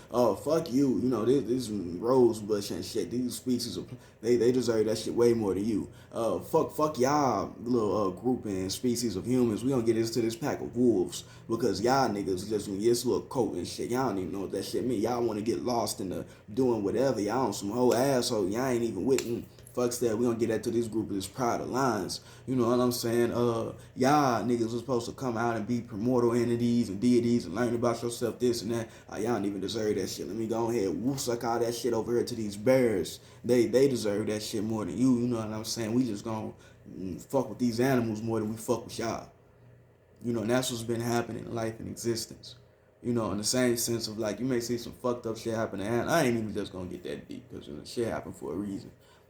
Fuck you. You know, this rose bush and shit. These species of they deserve that shit way more than you. Fuck y'all little group and species of humans. We gonna get into this pack of wolves because y'all niggas just in this little coat and shit. Y'all don't even know what that shit mean. Y'all want to get lost in the doing whatever. Y'all on some whole asshole. Y'all ain't even with me. Fucks that. We gonna get into this group of this Pride Alliance. You know what I'm saying? Y'all niggas was supposed to come out and be primordial entities and deities and learn about yourself, this and that. Y'all don't even deserve that shit. Let me go ahead and suck all that shit over here to these bears. They deserve that shit more than you. You know what I'm saying? We just gonna fuck with these animals more than we fuck with y'all. You know, and that's what's been happening in life and existence. You know, in the same sense of like, you may see some fucked up shit happen to animals. I ain't even just gonna get that deep because shit happened for a reason.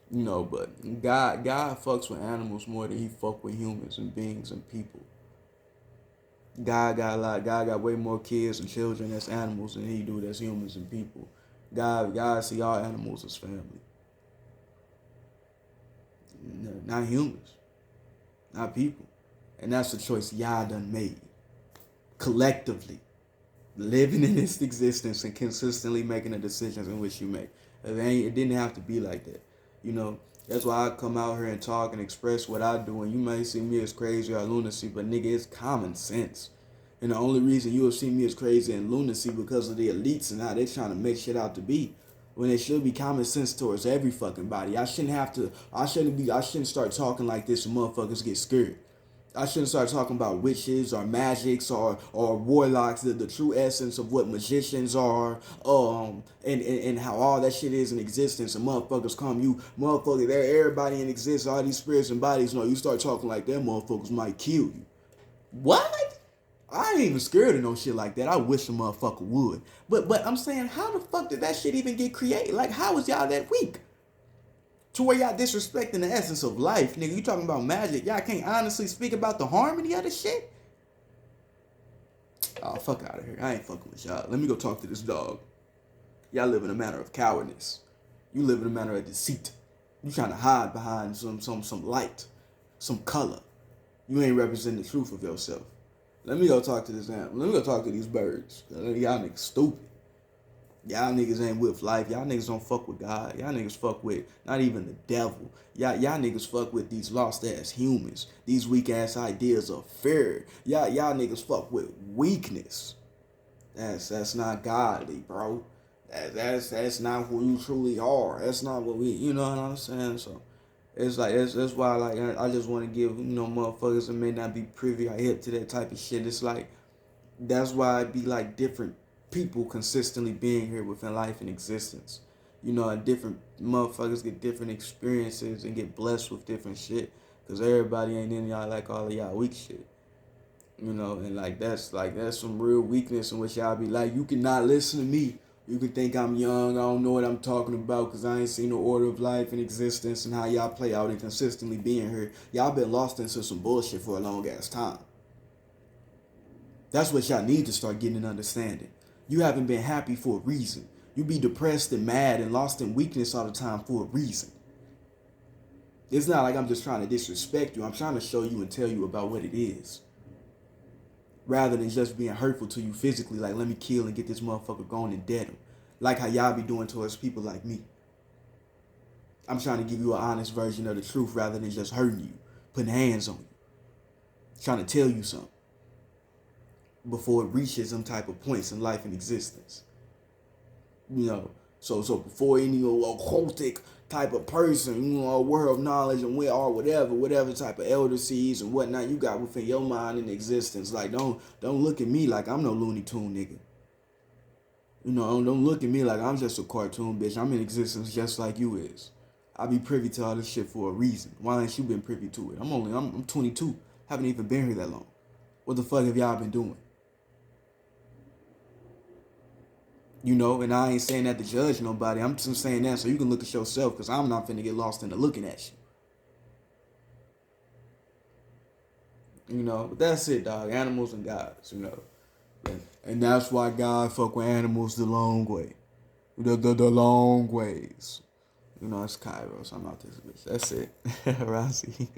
You know, but God fucks with animals more than he fuck with humans and beings and people. God got way more kids and children as animals than he do as humans and people. God see all animals as family. Not humans. Not people. And that's the choice y'all done made. Collectively. Living in this existence and consistently making the decisions in which you make. It didn't have to be like that. You know, that's why I come out here and talk and express what I do. And you may see me as crazy or lunacy, but nigga, it's common sense. And the only reason you will see me as crazy and lunacy because of the elites and how they trying to make shit out to be. When it should be common sense towards every fucking body. I shouldn't start talking like this and motherfuckers get scared. I shouldn't start talking about witches or magics or warlocks, the true essence of what magicians are, and how all that shit is in existence. And motherfuckers come, you motherfucker, there everybody in existence, all these spirits and bodies. You know, you start talking like that, motherfuckers might kill you. What? I ain't even scared of no shit like that. I wish a motherfucker would. But I'm saying, how the fuck did that shit even get created? Like, how is y'all that weak? To where y'all disrespecting the essence of life, nigga. You talking about magic. Y'all can't honestly speak about the harmony of the shit? Oh, fuck out of here. I ain't fucking with y'all. Let me go talk to this dog. Y'all live in a manner of cowardness. You live in a manner of deceit. You trying to hide behind some light, some color. You ain't representing the truth of yourself. Let me go talk to this animal. Let me go talk to these birds. Y'all niggas stupid. Y'all niggas ain't with life. Y'all niggas don't fuck with God. Y'all niggas fuck with not even the devil. Y'all niggas fuck with these lost ass humans. These weak ass ideas of fear. Y'all niggas fuck with weakness. That's not godly, bro. That's not who you truly are. That's not what we, you know what I'm saying? So it's like that's why like I just want to give, you know, motherfuckers that may not be privy or hip to that type of shit. It's like that's why it be like different people consistently being here within life and existence. You know, and different motherfuckers get different experiences and get blessed with different shit. Cause everybody ain't in y'all like all of y'all weak shit. You know, and that's some real weakness in which y'all be like, you cannot listen to me. You can think I'm young, I don't know what I'm talking about because I ain't seen the order of life and existence and how y'all play out and consistently being here. Y'all been lost into some bullshit for a long ass time. That's what y'all need to start getting an understanding. You haven't been happy for a reason. You be depressed and mad and lost in weakness all the time for a reason. It's not like I'm just trying to disrespect you. I'm trying to show you and tell you about what it is. Rather than just being hurtful to you physically, like let me kill and get this motherfucker going and dead him. Like how y'all be doing towards people like me. I'm trying to give you an honest version of the truth rather than just hurting you, putting hands on you, trying to tell you something before it reaches some type of points in life and existence. You know, so before any occultic type of person, you know, a world of knowledge and whatever type of elder seeds and whatnot you got within your mind and existence. Like don't look at me like I'm no Looney Tune nigga. You know, don't look at me like I'm just a cartoon bitch. I'm in existence just like you is. I be privy to all this shit for a reason. Why ain't you been privy to it? I'm 22. Haven't even been here that long. What the fuck have y'all been doing? You know, and I ain't saying that to judge nobody. I'm just saying that so you can look at yourself because I'm not finna get lost into looking at you. You know, but that's it, dog. Animals and gods, you know. And that's why God fuck with animals the long way. The long ways. You know, it's Kairos. I'm out this bitch. That's it. Rossi.